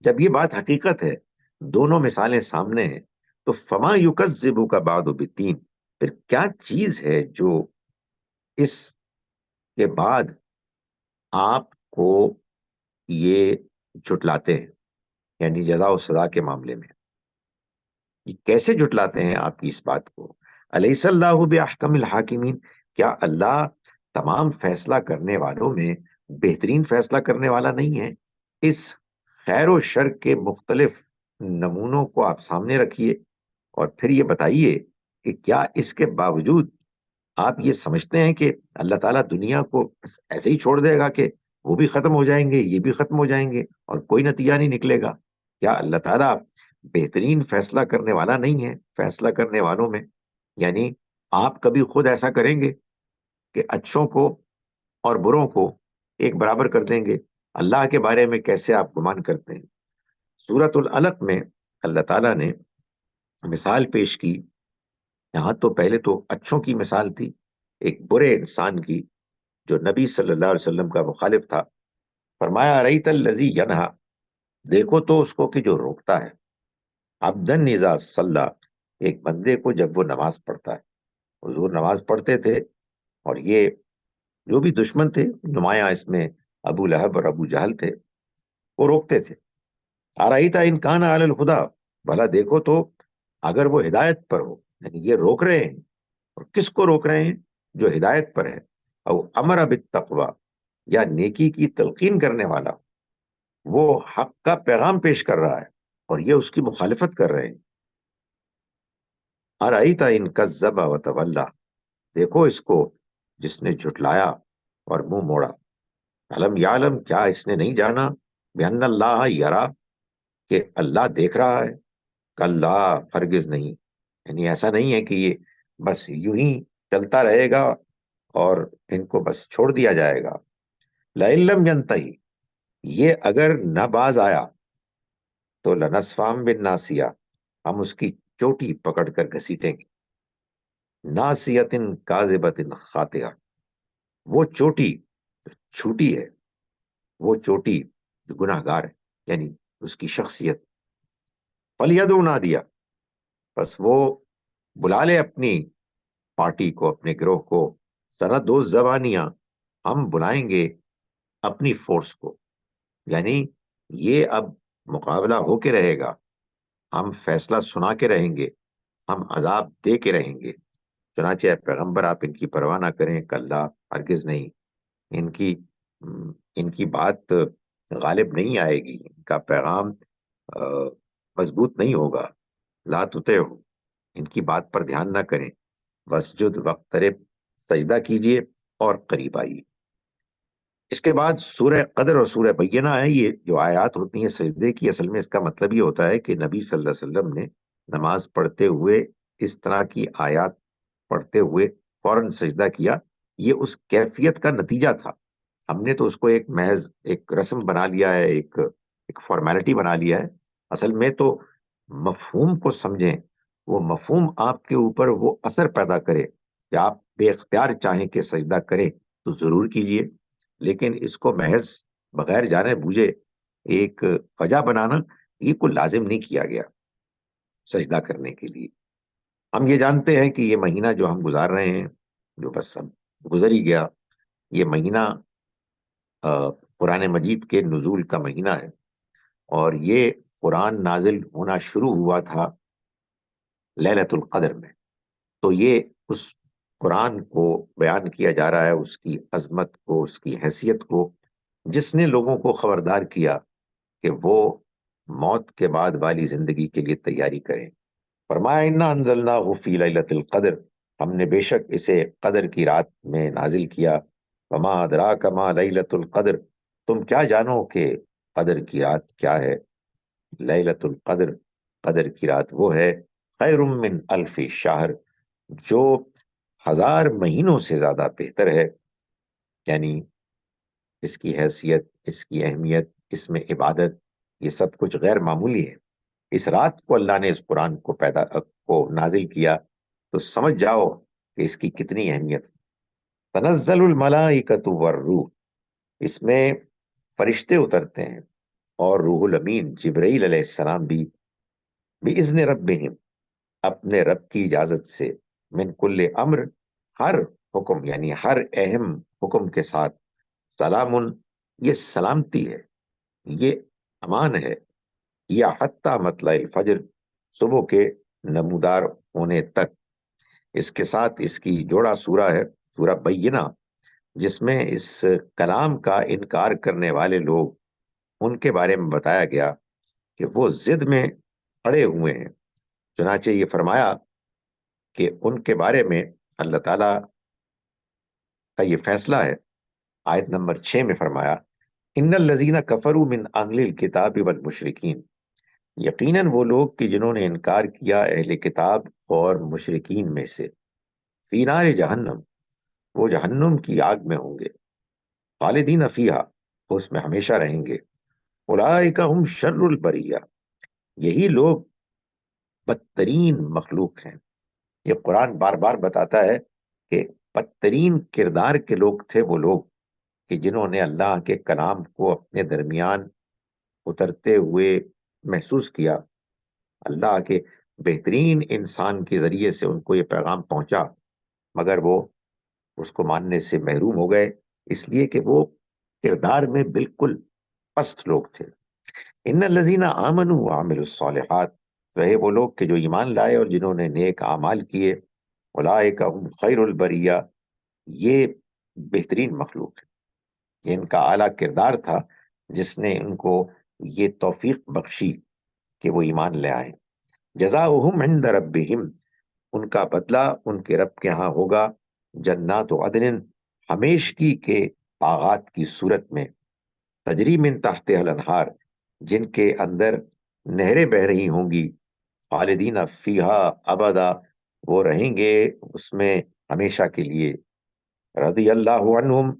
جب یہ بات حقیقت ہے، دونوں مثالیں سامنے ہیں، تو فما یکذبک بعد بالدین، پھر کیا چیز ہے جو اس کے بعد آپ کو یہ جھٹلاتے ہیں، یعنی جزا و سزا کے معاملے میں یہ کیسے جھٹلاتے ہیں آپ کی اس بات کو؟ الیس اللہ باحکم الحاکمین، کیا اللہ تمام فیصلہ کرنے والوں میں بہترین فیصلہ کرنے والا نہیں ہے؟ اس خیر و شر کے مختلف نمونوں کو آپ سامنے رکھیے اور پھر یہ بتائیے کہ کیا اس کے باوجود آپ یہ سمجھتے ہیں کہ اللہ تعالیٰ دنیا کو ایسے ہی چھوڑ دے گا کہ وہ بھی ختم ہو جائیں گے، یہ بھی ختم ہو جائیں گے اور کوئی نتیجہ نہیں نکلے گا؟ کیا اللہ تعالیٰ بہترین فیصلہ کرنے والا نہیں ہے فیصلہ کرنے والوں میں؟ یعنی آپ کبھی خود ایسا کریں گے کہ اچھوں کو اور بروں کو ایک برابر کر دیں گے؟ اللہ کے بارے میں کیسے آپ گمان کرتے ہیں؟ سورۃ العلق میں اللہ تعالیٰ نے مثال پیش کی، یہاں تو پہلے تو اچھوں کی مثال تھی، ایک برے انسان کی جو نبی صلی اللہ علیہ وسلم کا مخالف تھا. فرمایا ریت الذی ینہا، دیکھو تو اس کو کہ جو روکتا ہے، عبدن اذا صلی، ایک بندے کو جب وہ نماز پڑھتا ہے. حضور نماز پڑھتے تھے اور یہ جو بھی دشمن تھے نمایاں، اس میں ابو لہب اور ابو جہل تھے، وہ روکتے تھے. آرائیتا ان کان علی الہدی، بھلا دیکھو تو اگر وہ ہدایت پر ہو. یعنی یہ روک رہے ہیں، اور کس کو روک رہے ہیں؟ جو ہدایت پر ہے. او امر بالتقوی، یا نیکی کی تلقین کرنے والا، وہ حق کا پیغام پیش کر رہا ہے اور یہ اس کی مخالفت کر رہے ہیں. ارأیت ان کذب وتولی، دیکھو اس کو جس نے جھٹلایا اور منہ موڑا. علم یعلم، کیا اس نے نہیں جانا، بأن اللہ یرا، کہ اللہ دیکھ رہا ہے. کلا، ہرگز نہیں. یعنی ایسا نہیں ہے کہ یہ بس یوں ہی چلتا رہے گا اور ان کو بس چھوڑ دیا جائے گا. لئن لم ینتہی، یہ اگر نہ باز آیا تو لنسفام بالناسیہ، ہم اس کی چوٹی پکڑ کر گھسیٹیں گے. ناسیۃ کاذبۃ خاطئہ، وہ چوٹی جو چھوٹی ہے، وہ چوٹی جو گناہ گار ہے، یعنی اس کی شخصیت. فلیدعو نادیہ، بس وہ بلا لے اپنی پارٹی کو، اپنے گروہ کو. سندعو الزبانیہ، ہم بلائیں گے اپنی فورس کو. یعنی یہ اب مقابلہ ہو کے رہے گا، ہم فیصلہ سنا کے رہیں گے، ہم عذاب دے کے رہیں گے. چنانچہ اے پیغمبر آپ ان کی پرواہ نہ کریں، کلا، ہرگز نہیں. ان کی ان کی بات غالب نہیں آئے گی، ان کا پیغام مضبوط نہیں ہوگا. لا تطیعوا، ان کی بات پر دھیان نہ کریں. واسجد واقترب، سجدہ کیجئے اور قریب آئیے. اس کے بعد سورہ قدر اور سورہ بینہ ہے. یہ جو آیات ہوتی ہیں سجدے کی، اصل میں اس کا مطلب یہ ہوتا ہے کہ نبی صلی اللہ علیہ وسلم نے نماز پڑھتے ہوئے اس طرح کی آیات پڑھتے ہوئے فوراً سجدہ کیا. یہ اس کیفیت کا نتیجہ تھا. ہم نے تو اس کو ایک محض ایک رسم بنا لیا ہے، ایک فارمیلٹی بنا لیا ہے. اصل میں تو مفہوم کو سمجھیں، وہ مفہوم آپ کے اوپر وہ اثر پیدا کرے کہ آپ بے اختیار چاہیں کہ سجدہ کریں تو ضرور کیجئے. لیکن اس کو محض بغیر جانے بوجھے ایک وجہ بنانا، یہ کوئی لازم نہیں کیا گیا سجدہ کرنے کے لیے. ہم یہ جانتے ہیں کہ یہ مہینہ جو ہم گزار رہے ہیں، جو بس اب گزر ہی گیا، یہ مہینہ قرآن مجید کے نزول کا مہینہ ہے. اور یہ قرآن نازل ہونا شروع ہوا تھا لیلۃ القدر میں. تو یہ اس قرآن کو بیان کیا جا رہا ہے، اس کی عظمت کو، اس کی حیثیت کو، جس نے لوگوں کو خبردار کیا کہ وہ موت کے بعد والی زندگی کے لیے تیاری کریں. فرمایا انا انزلناہ فی لیلۃ القدر، ہم نے بے شک اسے قدر کی رات میں نازل کیا. وما ادراک ما لیلۃ القدر، تم کیا جانو کہ قدر کی رات کیا ہے. لیلۃ القدر، قدر کی رات وہ ہے، خیر من الف شہر، جو 1000 مہینوں سے زیادہ بہتر ہے. یعنی اس کی حیثیت، اس کی اہمیت، اس میں عبادت، یہ سب کچھ غیر معمولی ہے. اس رات کو اللہ نے اس قرآن کو نازل کیا تو سمجھ جاؤ کہ اس کی کتنی اہمیت. تنزل الملائکۃ والروح، اس میں فرشتے اترتے ہیں اور روح الامین جبرائیل علیہ السلام بھی، باذن ربہم، اپنے رب کی اجازت سے، من کل امر، ہر حکم یعنی ہر اہم حکم کے ساتھ. سلام، یہ سلامتی ہے، یہ امان ہے. یا حتی مطلع الفجر، صبح کے نمودار ہونے تک. اس کے ساتھ اس کی جوڑا سورہ ہے، سورہ بینہ، جس میں اس کلام کا انکار کرنے والے لوگ، ان کے بارے میں بتایا گیا کہ وہ ضد میں اڑے ہوئے ہیں. چنانچہ یہ فرمایا کہ ان کے بارے میں اللہ تعالیٰ کا یہ فیصلہ ہے. آیت نمبر 6 میں فرمایا ان الذین کفروا من اہل الکتاب والمشرکین، یقیناً وہ لوگ کہ جنہوں نے انکار کیا اہل کتاب اور مشرکین میں سے، فی نار جہنم، وہ جہنم کی آگ میں ہوں گے، خالدین فیہا، وہ اس میں ہمیشہ رہیں گے. اولئک ہم شر البریہ، یہی لوگ بدترین مخلوق ہیں. یہ قرآن بار بار بتاتا ہے کہ بدترین کردار کے لوگ تھے وہ لوگ کہ جنہوں نے اللہ کے کلام کو اپنے درمیان اترتے ہوئے محسوس کیا، اللہ کے بہترین انسان کے ذریعے سے ان کو یہ پیغام پہنچا، مگر وہ اس کو ماننے سے محروم ہو گئے، اس لیے کہ وہ کردار میں بالکل پست لوگ تھے۔ ان الذین آمنوا وعملوا الصالحات، رہے وہ لوگ کہ جو ایمان لائے اور جنہوں نے نیک اعمال کیے، اولئک هم خیر البریہ، یہ بہترین مخلوق ہے، یہ ان کا اعلیٰ کردار تھا جس نے ان کو یہ توفیق بخشی کہ وہ ایمان لے آئے۔ جزاؤہم عند ربہم، ان کا بدلہ ان کے رب کے ہاں ہوگا، جنات عدن، ہمیشگی کے باغات کی صورت میں، تجری من تحت الانہار، جن کے اندر نہریں بہ رہی ہوں گی، خالدین فیہا ابدا، وہ رہیں گے اس میں ہمیشہ کے لیے۔ رضی اللہ عنہم،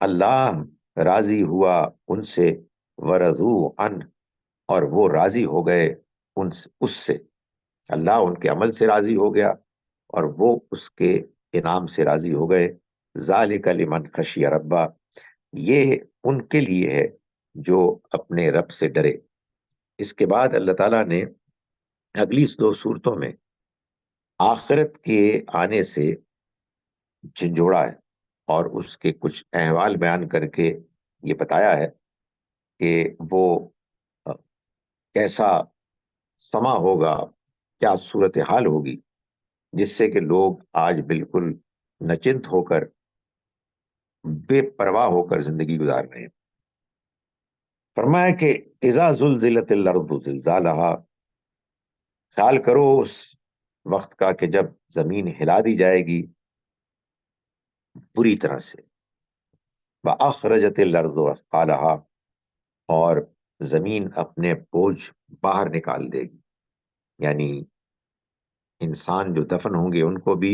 اللہ راضی ہوا ان سے، ورضوا عنہ، اور وہ راضی ہو گئے اس سے، اللہ ان کے عمل سے راضی ہو گیا اور وہ اس کے انعام سے راضی ہو گئے۔ ذالک لمن خشی ربا، یہ ان کے لیے ہے جو اپنے رب سے ڈرے۔ اس کے بعد اللہ تعالیٰ نے اگلی دو صورتوں میں آخرت کے آنے سے جھنجھوڑا ہے اور اس کے کچھ احوال بیان کر کے یہ بتایا ہے کہ وہ کیسا سما ہوگا، کیا صورتحال ہوگی، جس سے کہ لوگ آج بالکل نچنت ہو کر، بے پرواہ ہو کر زندگی گزار رہے ہیں۔ فرمایا کہ اذا زلزلت الارض زلزالہا، خیال کرو اس وقت کا کہ جب زمین ہلا دی جائے گی بری طرح سے، وَأَخْرَجَتِ الْأَرْضُ أَثْقَالَهَا، اور زمین اپنے بوجھ باہر نکال دے گی، یعنی انسان جو دفن ہوں گے ان کو بھی،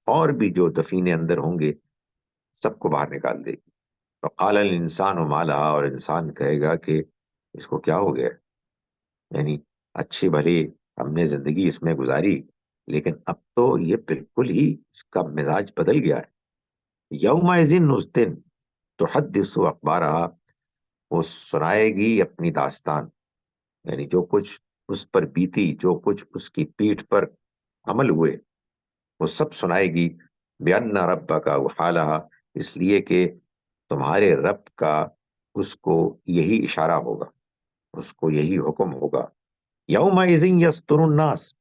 اور بھی جو دفینے اندر ہوں گے سب کو باہر نکال دے گی۔ وَقَالَ الْإِنسَانُ مَا لَهَا، اور انسان کہے گا کہ اس کو کیا ہو گیا، یعنی اچھی بھلی ہم نے زندگی اس میں گزاری، لیکن اب تو یہ بالکل ہی اس کا مزاج بدل گیا ہے۔ یومئذ، اس دن، تحدث اخبارہا، وہ سنائے گی اپنی داستان، یعنی جو کچھ اس پر بیتی، جو کچھ اس کی پیٹھ پر عمل ہوئے، وہ سب سنائے گی۔ بِأَنَّ رَبَّكَ أَوْحَىٰ، اس لیے کہ تمہارے رب کا اس کو یہی اشارہ ہوگا، اس کو یہی حکم ہوگا۔ یومئذ یصدر الناس،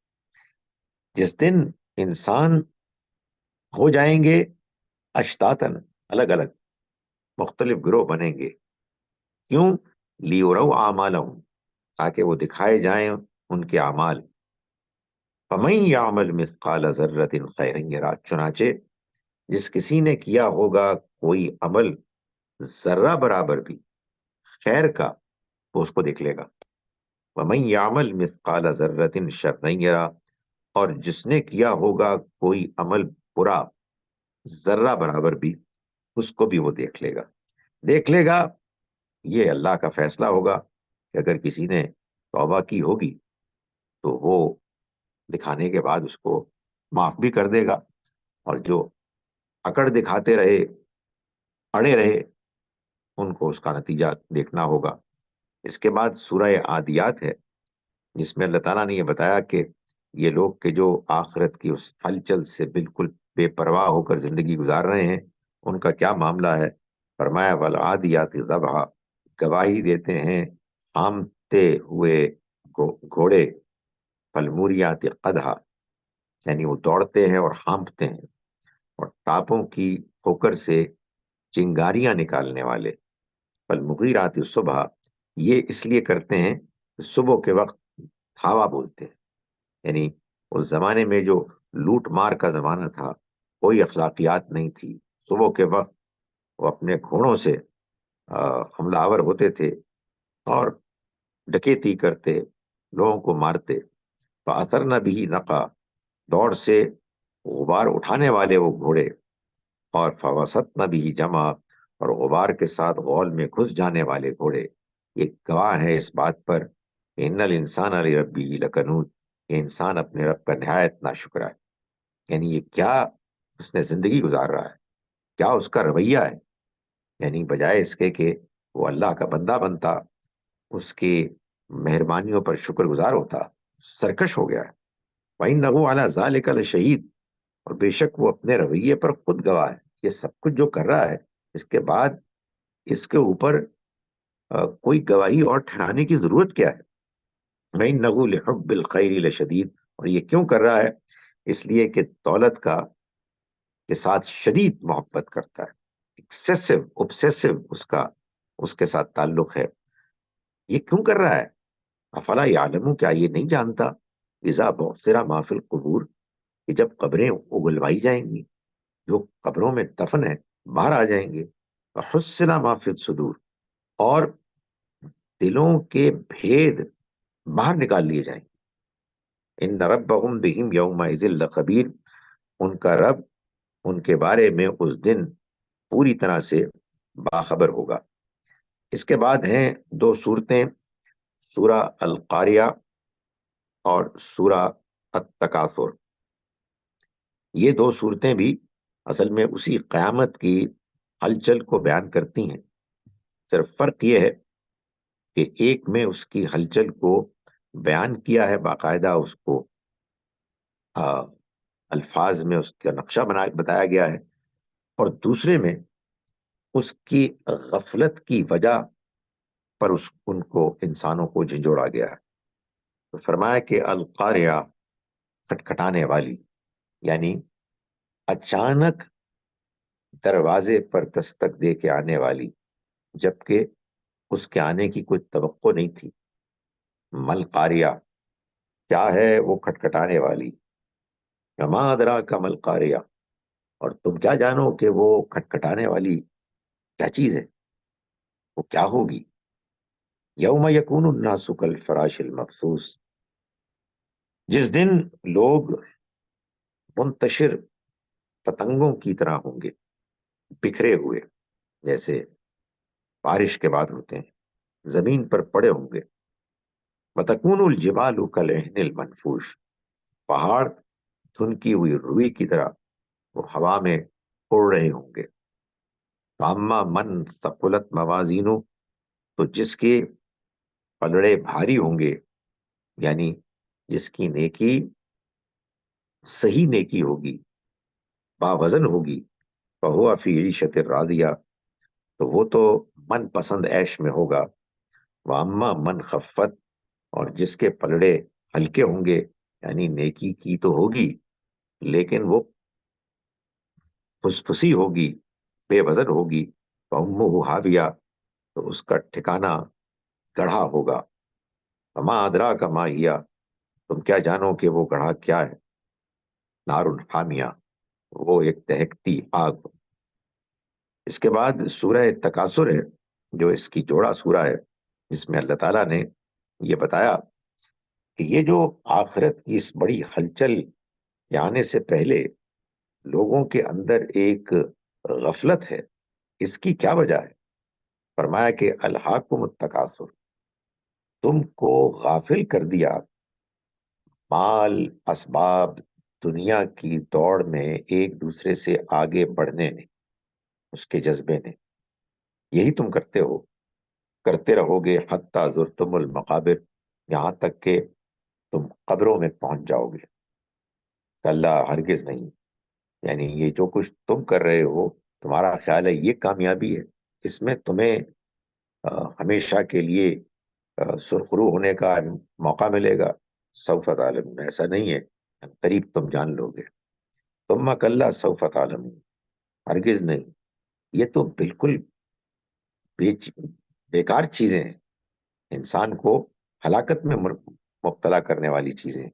جس دن انسان ہو جائیں گے اشتاتن، الگ الگ، مختلف گروہ بنیں گے، کیوں؟ لیوروا اعمالہم، تاکہ وہ دکھائے جائیں ان کے اعمال۔ فمن یعمل مثقال ذرۃ خیرا یرہ، چنانچہ جس کسی نے کیا ہوگا کوئی عمل ذرہ برابر بھی خیر کا، وہ اس کو دیکھ لے گا۔ ومن یعمل مثقال ذرۃ شرا یرہ، اور جس نے کیا ہوگا کوئی عمل برا ذرہ برابر بھی، اس کو بھی وہ دیکھ لے گا۔ دیکھ لے گا، یہ اللہ کا فیصلہ ہوگا کہ اگر کسی نے توبہ کی ہوگی تو وہ دکھانے کے بعد اس کو معاف بھی کر دے گا، اور جو اکڑ دکھاتے رہے، اڑے رہے، ان کو اس کا نتیجہ دیکھنا ہوگا۔ اس کے بعد سورہ عادیات ہے، جس میں اللہ تعالیٰ نے یہ بتایا کہ یہ لوگ کہ جو آخرت کی اس ہلچل سے بالکل بے پرواہ ہو کر زندگی گزار رہے ہیں، ان کا کیا معاملہ ہے۔ فرمایا والعادیات ضبحا، گواہی دیتے ہیں ہامتے ہوئے گھوڑے، فالموریات قدحا، یعنی وہ دوڑتے ہیں اور ہانپتے ہیں، اور ٹاپوں کی ٹھوکر سے چنگاریاں نکالنے والے، فالمغیرات صبح، یہ اس لیے کرتے ہیں کہ صبح کے وقت دھاوا بولتے ہیں، یعنی اس زمانے میں جو لوٹ مار کا زمانہ تھا، کوئی اخلاقیات نہیں تھی، صبح کے وقت وہ اپنے گھوڑوں سے حملہ آور ہوتے تھے اور ڈکیتی کرتے، لوگوں کو مارتے۔ فَأَثَرْنَ بِهِ نَقْعًا، دوڑ سے غبار اٹھانے والے وہ گھوڑے، اور فَوَسَطْنَ بِهِ جَمْعًا، اور غبار کے ساتھ غول میں گھس جانے والے گھوڑے، یہ گواہ ہے اس بات پر کہ ان الانسان لربہ لکنود، کہ انسان اپنے رب کا نہایت ناشکرا ہے۔ یعنی یہ کیا اس نے زندگی گزار رہا ہے، کیا اس کا رویہ ہے؟ یعنی بجائے اس کے کہ وہ اللہ کا بندہ بنتا، اس کی مہربانیوں پر شکر گزار ہوتا، سرکش ہو گیا ہے۔ وَإِنَّهُ عَلَى ذَلِكَ لَشَهِيدٌ، اور بے شک وہ اپنے رویے پر خود گواہ ہے۔ یہ سب کچھ جو کر رہا ہے، اس کے بعد اس کے اوپر کوئی گواہی اور ٹھہرانے کی ضرورت کیا ہے؟ وَإِنَّهُ لِحُبِّ الْخَيْرِ لَشَدِيدٌ، اور یہ کیوں کر رہا ہے؟ اس لیے کہ دولت کا کے ساتھ شدید محبت کرتا ہے، ایکسیسو اوبسیسو اس کے ساتھ تعلق ہے۔ یہ کیوں کر رہا ہے؟ افلا یعلم، کیا یہ نہیں جانتا؟ اذا بعثر ما فی القبور، کہ جب قبریں اگلوائی جائیں گی، جو قبروں میں دفن ہے باہر آ جائیں گے، وحصل ما فی الصدور، اور دلوں کے بھید باہر نکال لیے جائیں گے۔ ان ربهم بهم یومئذ لخبیر، ان کا رب ان کے بارے میں اس دن پوری طرح سے باخبر ہوگا۔ اس کے بعد ہیں دو صورتیں، سورہ القاریہ اور سورہ التکاثر۔ یہ دو صورتیں بھی اصل میں اسی قیامت کی ہلچل کو بیان کرتی ہیں، صرف فرق یہ ہے کہ ایک میں اس کی ہلچل کو بیان کیا ہے، باقاعدہ اس کو الفاظ میں اس کا نقشہ بتایا گیا ہے، اور دوسرے میں اس کی غفلت کی وجہ پر ان کو انسانوں کو جھنجھوڑا گیا ہے۔ تو فرمایا کہ القاریہ، کھٹکھٹانے والی، یعنی اچانک دروازے پر دستک دے کے آنے والی، جبکہ اس کے آنے کی کوئی توقع نہیں تھی۔ مل قاریہ، کیا ہے وہ کھٹکھٹانے والی؟ وما ادراک مل قاریہ، اور تم کیا جانو کہ وہ کھٹکھٹانے والی کیا چیز ہے، وہ کیا ہوگی؟ یوم یکون الناس کالفراش المبثوث، جس دن لوگ منتشر پتنگوں کی طرح ہوں گے، بکھرے ہوئے، جیسے بارش کے بعد ہوتے ہیں، زمین پر پڑے ہوں گے۔ وتکون الجبال کالعہن المنفوش، پہاڑ دھنکی ہوئی روئی کی طرح وہ ہوا میں اڑ رہے ہوں گے۔ فاما من ثقلت موازینہ، تو جس کے پلڑے بھاری ہوں گے، یعنی جس کی نیکی صحیح نیکی ہوگی، باوزن ہوگی، فہو فی عیشۃ راضیہ، تو وہ تو من پسند عیش میں ہوگا۔ واما من خفت، اور جس کے پلڑے ہلکے ہوں گے، یعنی نیکی کی تو ہوگی لیکن وہ پھسپھسی ہوگی، بے وزن ہوگی، فامہ ہاویہ، تو اس کا ٹھکانہ گڑھا ہوگا۔ وما ادراک ما ہی، تم کیا جانو کہ وہ گڑھا کیا ہے؟ نار حامیہ، وہ ایک دہکتی آگ۔ اس کے بعد سورہ تکاثر ہے، جو اس کی جوڑا سورہ ہے، جس میں اللہ تعالیٰ نے یہ بتایا کہ یہ جو آخرت کی اس بڑی ہلچل کے آنے سے پہلے لوگوں کے اندر ایک غفلت ہے، اس کی کیا وجہ ہے؟ فرمایا کہ الہاکم التکاثر، تم کو غافل کر دیا مال، اسباب، دنیا کی دوڑ میں ایک دوسرے سے آگے بڑھنے نے، اس کے جذبے نے۔ یہی تم کرتے رہو گے حتیٰ زرتم المقابر، یہاں تک کہ تم قبروں میں پہنچ جاؤ گے۔ کلا، ہرگز نہیں، یعنی یہ جو کچھ تم کر رہے ہو، تمہارا خیال ہے یہ کامیابی ہے، اس میں تمہیں ہمیشہ کے لیے سرخرو ہونے کا موقع ملے گا؟ سوف تعلمون، ایسا نہیں ہے، قریب تم جان لو گے۔ ثم کلا سوف تعلمون، ہرگز نہیں، یہ تو بالکل بیکار چیزیں ہیں، انسان کو ہلاکت میں مبتلا کرنے والی چیزیں،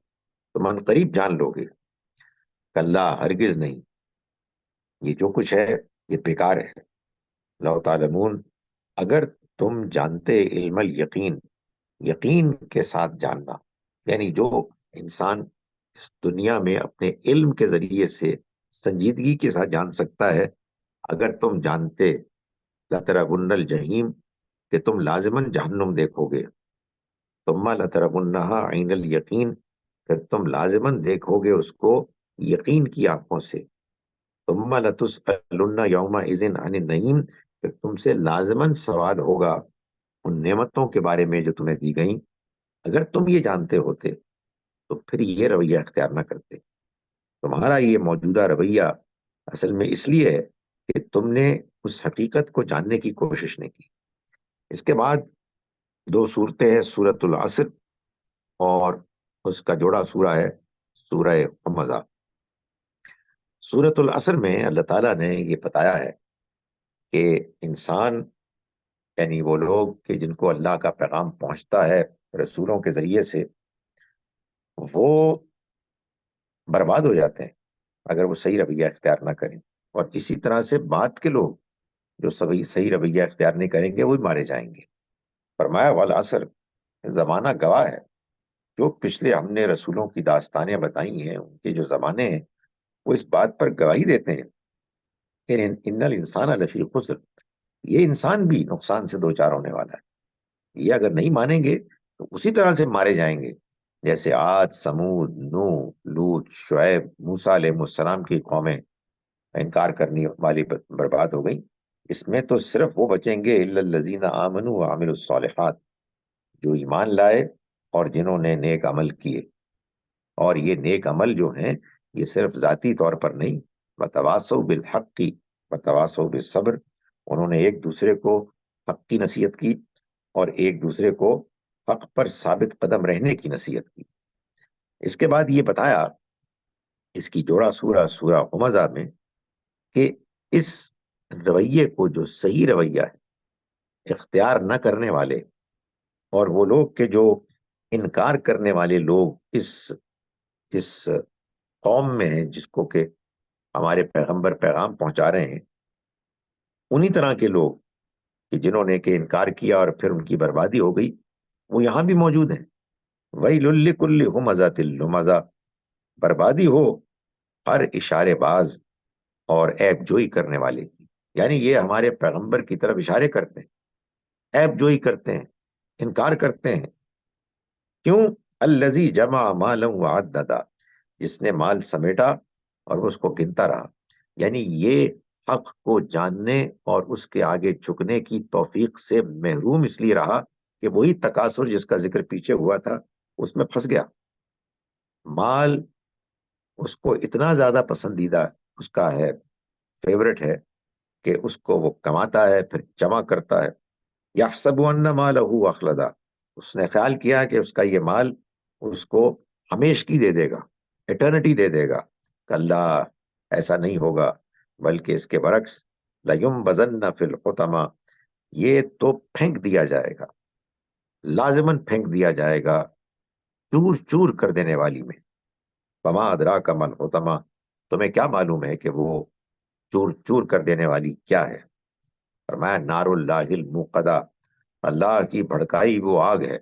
تم ان قریب جان لو گے۔ کلا، ہرگز نہیں، یہ جو کچھ ہے یہ بیکار ہے۔ لو تعلمون، اگر تم جانتے، علم الیقین، یقین کے ساتھ جاننا، یعنی جو انسان اس دنیا میں اپنے علم کے ذریعے سے سنجیدگی کے ساتھ جان سکتا ہے، اگر تم جانتے لَتَرَوُنَّ الْجَحِيمَ، کہ تم لازماً جہنم دیکھو گے، ثم لَتَرَوُنَّهَا عَيْنَ الْيَقِينِ، پھر تم لازماً دیکھو گے اس کو یقین کی آنکھوں سے۔ ثم لتسألن یومئذ عن النعیم، کہ تم سے لازماً سوال ہوگا ان نعمتوں کے بارے میں جو تمہیں دی گئیں. اگر تم یہ جانتے ہوتے تو پھر یہ رویہ اختیار نہ کرتے. تمہارا یہ موجودہ رویہ اصل میں اس لیے ہے کہ تم نے اس حقیقت کو جاننے کی کوشش نہیں کی. اس کے بعد دو صورتیں ہیں، سورۃ العصر اور اس کا جوڑا سورہ ہے سورہ حمزہ. سورۃ العصر میں اللہ تعالیٰ نے یہ بتایا ہے کہ انسان، یعنی وہ لوگ کہ جن کو اللہ کا پیغام پہنچتا ہے رسولوں کے ذریعے سے، وہ برباد ہو جاتے ہیں اگر وہ صحیح رویہ اختیار نہ کریں. اور اسی طرح سے بعد کے لوگ جو صحیح رویہ اختیار نہیں کریں گے وہ مارے جائیں گے. فرمایا والعصر، زمانہ گواہ ہے. جو پچھلے ہم نے رسولوں کی داستانیں بتائی ہیں، ان کے جو زمانے ہیں وہ اس بات پر گواہی دیتے ہیں کہ ان الانسان لفی خسر، یہ انسان بھی نقصان سے دو چار ہونے والا ہے. یہ اگر نہیں مانیں گے تو اسی طرح سے مارے جائیں گے جیسے عاد، سمود، نوح، لوط، شعیب، موسیٰ علیہ السلام کی قومیں انکار کرنے والی برباد ہو گئی. اس میں تو صرف وہ بچیں گے الا الذین آمنوا وعملوا الصالحات، جو ایمان لائے اور جنہوں نے نیک عمل کیے. اور یہ نیک عمل جو ہیں یہ صرف ذاتی طور پر نہیں، وتواصوا بالحق وتواصوا بالصبر، انہوں نے ایک دوسرے کو حق کی نصیحت کی اور ایک دوسرے کو حق پر ثابت قدم رہنے کی نصیحت کی. اس کے بعد یہ بتایا اس کی جوڑا سورہ سورہ حمزہ میں کہ اس رویے کو، جو صحیح رویہ ہے، اختیار نہ کرنے والے اور وہ لوگ کہ جو انکار کرنے والے لوگ اس قوم میں ہیں جس کو کہ ہمارے پیغمبر پیغام پہنچا رہے ہیں، انہی طرح کے لوگ کہ جنہوں نے کہ انکار کیا اور پھر ان کی بربادی ہو گئی، وہ یہاں بھی موجود ہیں. وَيْلٌ لِّكُلِّ ہُمَزَةٍ لُمَزَةٍ، بربادی ہو ہر اشارے باز اور عیب جوئی کرنے والے کی. یعنی یہ ہمارے پیغمبر کی طرف اشارے کرتے ہیں، عیب جوئی کرتے ہیں، انکار کرتے ہیں. کیوں؟ الذی جمع مالا وعددا، جس نے مال سمیٹا اور اس کو گنتا رہا. یعنی یہ حق کو جاننے اور اس کے آگے جھکنے کی توفیق سے محروم اس لیے رہا کہ وہی تکاثر جس کا ذکر پیچھے ہوا تھا اس میں پھنس گیا. مال اس کو اتنا زیادہ پسندیدہ اس کا ہے، فیورٹ ہے، کہ اس کو وہ کماتا ہے پھر جمع کرتا ہے. یحسب ان مالہ اخلدا، اس نے خیال کیا کہ اس کا یہ مال اس کو ہمیشگی دے دے گا، ایٹرنٹی دے دے گا. کلا، ایسا نہیں ہوگا، بلکہ اس کے برعکس لینبذن فی الحطمہ، یہ تو پھینک دیا جائے گا، لازماً پھینک دیا جائے گا چور چور کر دینے والی میں. وما ادراک ما الحطمہ، تمہیں کیا معلوم ہے کہ وہ چور چور کر دینے والی کیا ہے؟ فرمایا نار اللہ الموقدہ، اللہ کی بھڑکائی وہ آگ ہے،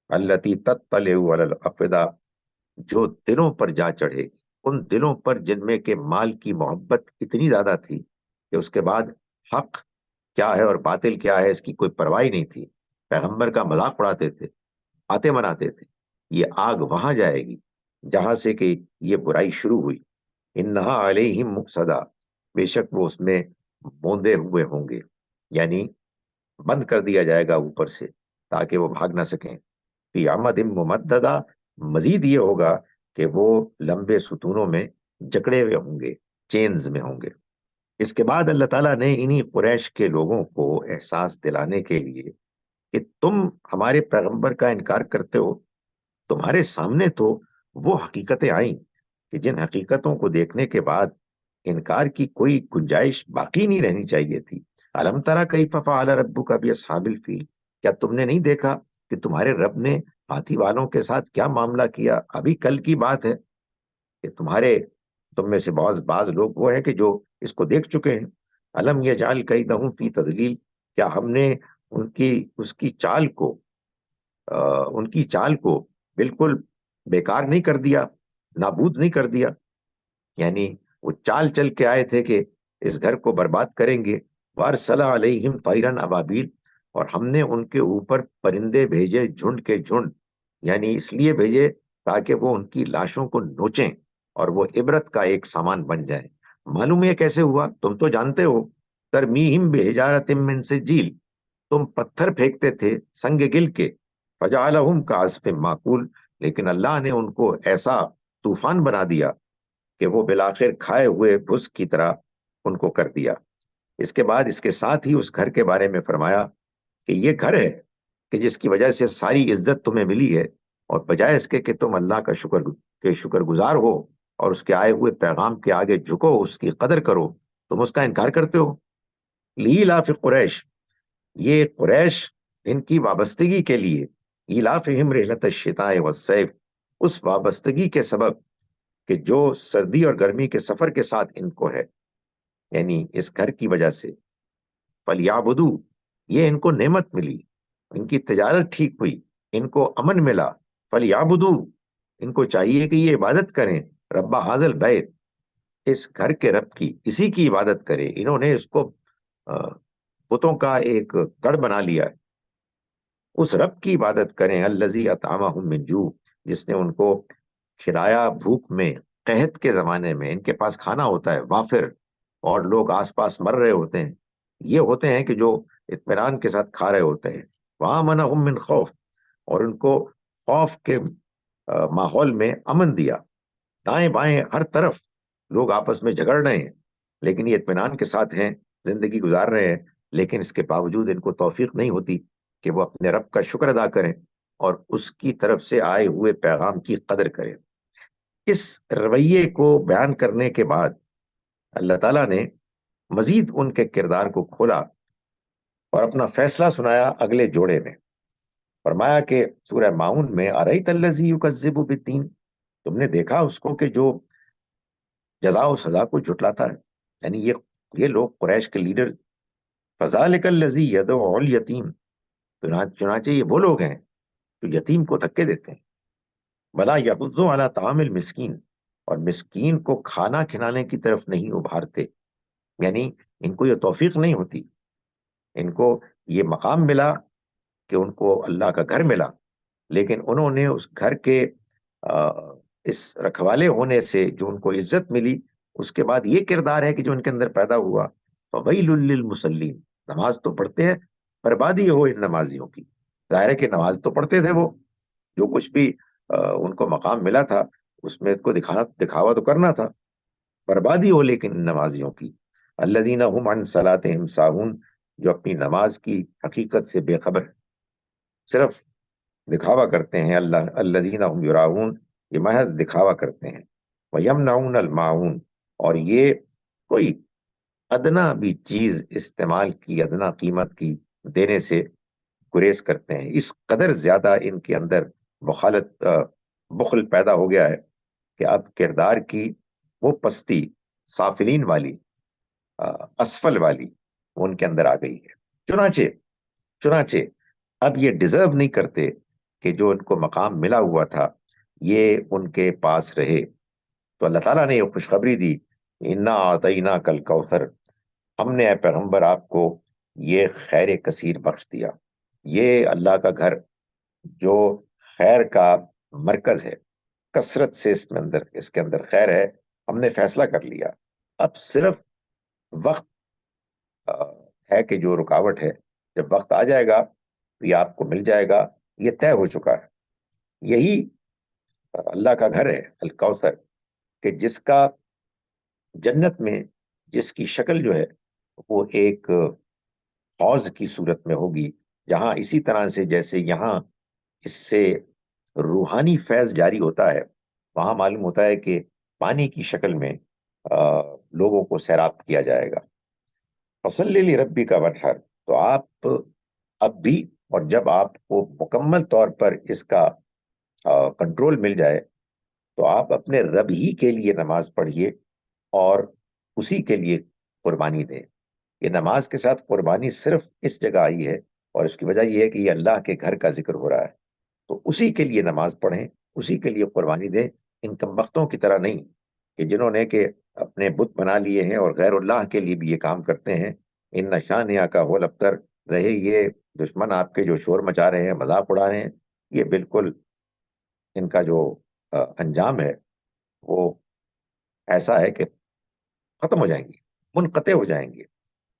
التی تطلع علی الافئدہ، جو دلوں پر جا چڑھے گی، ان دلوں پر جن میں کہ مال کی محبت اتنی زیادہ تھی کہ اس کے بعد حق کیا ہے اور باطل کیا ہے اس کی کوئی پرواہ نہیں تھی. پیغمبر کا مذاق اڑاتے تھے، باتیں بناتے تھے. یہ آگ وہاں جائے گی جہاں سے کہ یہ برائی شروع ہوئی. انہا علیہم مؤصدہ، بے شک وہ اس میں بوندے ہوئے ہوں گے، یعنی بند کر دیا جائے گا اوپر سے تاکہ وہ بھاگ نہ سکیں. فی عمد ممددہ، مزید یہ ہوگا کہ وہ لمبے ستونوں میں جکڑے ہوئے ہوں گے، چینز میں ہوں گے. اس کے بعد اللہ تعالیٰ نے انہی قریش کے لوگوں کو احساس دلانے کے لیے کہ تم ہمارے پیغمبر کا انکار کرتے ہو، تمہارے سامنے تو وہ حقیقتیں آئیں کہ جن حقیقتوں کو دیکھنے کے بعد انکار کی کوئی گنجائش باقی نہیں رہنی چاہیے تھی. الم تری کیف فعل ربک باصحاب الفیل، کیا تم نے نہیں دیکھا کہ تمہارے رب نے ہاتھی والوں کے ساتھ کیا معاملہ کیا؟ ابھی کل کی بات ہے کہ تم میں سے بہت بعض لوگ وہ ہیں کہ جو اس کو دیکھ چکے ہیں. الم یجعل کیدہم فی تضلیل، کیا ہم نے اس کی چال کو بالکل بیکار نہیں کر دیا، نابود نہیں کر دیا؟ یعنی وہ چال چل کے آئے تھے کہ اس گھر کو برباد کریں گے. وارسل علیہم طیرا ابابیل، اور ہم نے ان کے اوپر پرندے بھیجے جھنڈ کے جھنڈ، یعنی اس لیے بھیجے تاکہ وہ ان کی لاشوں کو نوچیں اور وہ عبرت کا ایک سامان بن جائیں. معلوم یہ کیسے ہوا؟ تم تو جانتے ہو، ترمیہم بحجارۃ من سجیل، تم پتھر پھینکتے تھے سنگ گل کے، فجعلہم کعصف معقول، لیکن اللہ نے ان کو ایسا طوفان بنا دیا کہ وہ بالآخر کھائے ہوئے بھس کی طرح ان کو کر دیا۔ اس کے بعد اس کے ساتھ ہی اس گھر کے بارے میں فرمایا کہ یہ گھر ہے کہ جس کی وجہ سے ساری عزت تمہیں ملی ہے، اور بجائے اس کے کہ تم اللہ کا شکر گزار ہو اور اس کے آئے ہوئے پیغام کے آگے جھکو، اس کی قدر کرو، تم اس کا انکار کرتے ہو۔ لیلاف قریش، یہ قریش ان کی وابستگی کے لیے، ایلافہم رحلت الشتاء والصیف، اس وابستگی کے سبب کہ جو سردی اور گرمی کے سفر کے ساتھ ان کو ہے، یعنی اس گھر کی وجہ سے، فلیعبدو، یہ ان کو نعمت ملی، ان کی تجارت ٹھیک ہوئی، ان کو امن ملا، فلیعبدو، ان کو چاہیے کہ یہ عبادت کریں، رب ھذا البیت، اس گھر کے رب کی، اسی کی عبادت کرے۔ انہوں نے اس کو بتوں کا ایک گڑھ بنا لیا ہے، اس رب کی عبادت کریں، الذی اطعمہم من جوع، جس نے ان کو کھلایا بھوک میں، قحط کے زمانے میں ان کے پاس کھانا ہوتا ہے وافر، اور لوگ آس پاس مر رہے ہوتے ہیں، یہ ہوتے ہیں کہ جو اطمینان کے ساتھ کھا رہے ہوتے ہیں، وآمنہم من خوف، اور ان کو خوف کے ماحول میں امن دیا، دائیں بائیں ہر طرف لوگ آپس میں جھگڑ رہے ہیں لیکن یہ اطمینان کے ساتھ ہیں، زندگی گزار رہے ہیں، لیکن اس کے باوجود ان کو توفیق نہیں ہوتی کہ وہ اپنے رب کا شکر ادا کریں اور اس کی طرف سے آئے ہوئے پیغام کی قدر کریں۔ اس رویے کو بیان کرنے کے بعد اللہ تعالیٰ نے مزید ان کے کردار کو کھولا اور اپنا فیصلہ سنایا اگلے جوڑے میں۔ فرمایا کہ سورہ ماؤن میں، ارأیت الذی یکذب بالدین، تم نے دیکھا اس کو کہ جو جزا و سزا کو جھٹلاتا ہے، یعنی یہ لوگ قریش کے لیڈر، فذلک الذی یدعو الیتیم، چنانچہ یہ وہ لوگ ہیں جو یتیم کو دھکے دیتے ہیں، ولا یحض علی طعام المسکین، اور مسکین کو کھانا کھلانے کی طرف نہیں ابھارتے، یعنی ان کو یہ توفیق نہیں ہوتی، ان کو یہ مقام ملا کہ ان کو اللہ کا گھر ملا، لیکن انہوں نے اس گھر کے اس رکھوالے ہونے سے جو ان کو عزت ملی، اس کے بعد یہ کردار ہے کہ جو ان کے اندر پیدا ہوا، فویل للمصلین، نماز تو پڑھتے ہیں، بربادی ہو ان نمازیوں کی۔ ظاہر ہے کہ نماز تو پڑھتے تھے وہ، جو کچھ بھی ان کو مقام ملا تھا اس میں کو دکھاوا تو کرنا تھا، بربادی ہو لیکن ان نمازیوں کی۔ الذین هم عن صلاتهم ساہون، جو اپنی نماز کی حقیقت سے بے خبر، صرف دکھاوا کرتے ہیں۔ الذین هم یراؤون، یہ محض دکھاوا کرتے ہیں۔ ویمنعون الماعون، اور یہ کوئی ادنا بھی چیز استعمال کی، ادنا قیمت کی دینے سے گریز کرتے ہیں۔ اس قدر زیادہ ان کے اندر بخل پیدا ہو گیا ہے کہ اب کردار کی وہ پستی، سافلین والی، اسفل والی، وہ ان کے اندر آ گئی ہے۔ چنانچہ اب یہ ڈیزرو نہیں کرتے کہ جو ان کو مقام ملا ہوا تھا یہ ان کے پاس رہے، تو اللہ تعالیٰ نے یہ خوشخبری دی، انا اعطیناک الکوثر، ہم نے اے پیغمبر آپ کو یہ خیر کثیر بخش دیا۔ یہ اللہ کا گھر جو خیر کا مرکز ہے، کثرت سے اس کے اندر خیر ہے، ہم نے فیصلہ کر لیا، اب صرف وقت ہے کہ جو رکاوٹ ہے، جب وقت آ جائے گا تو یہ آپ کو مل جائے گا، یہ طے ہو چکا ہے۔ یہی اللہ کا گھر ہے الکوثر، کہ جس کا جنت میں جس کی شکل جو ہے وہ ایک حوض کی صورت میں ہوگی، جہاں اسی طرح سے جیسے یہاں اس سے روحانی فیض جاری ہوتا ہے، وہاں معلوم ہوتا ہے کہ پانی کی شکل میں لوگوں کو سیراب کیا جائے گا۔ فصلی لربک وانحر، تو آپ اب بھی، اور جب آپ کو مکمل طور پر اس کا کنٹرول مل جائے تو آپ اپنے رب ہی کے لیے نماز پڑھیے اور اسی کے لیے قربانی دیں۔ یہ نماز کے ساتھ قربانی صرف اس جگہ آئی ہے، اور اس کی وجہ یہ ہے کہ یہ اللہ کے گھر کا ذکر ہو رہا ہے، تو اسی کے لیے نماز پڑھیں، اسی کے لیے قربانی دیں، ان کمبختوں کی طرح نہیں کہ جنہوں نے کہ اپنے بت بنا لیے ہیں اور غیر اللہ کے لیے بھی یہ کام کرتے ہیں۔ ان نشانیہ کا ہول ابتر، رہے یہ دشمن آپ کے جو شور مچا رہے ہیں، مذاق اڑا رہے ہیں، یہ بالکل ان کا جو انجام ہے وہ ایسا ہے کہ ختم ہو جائیں گی، منقطع ہو جائیں گے،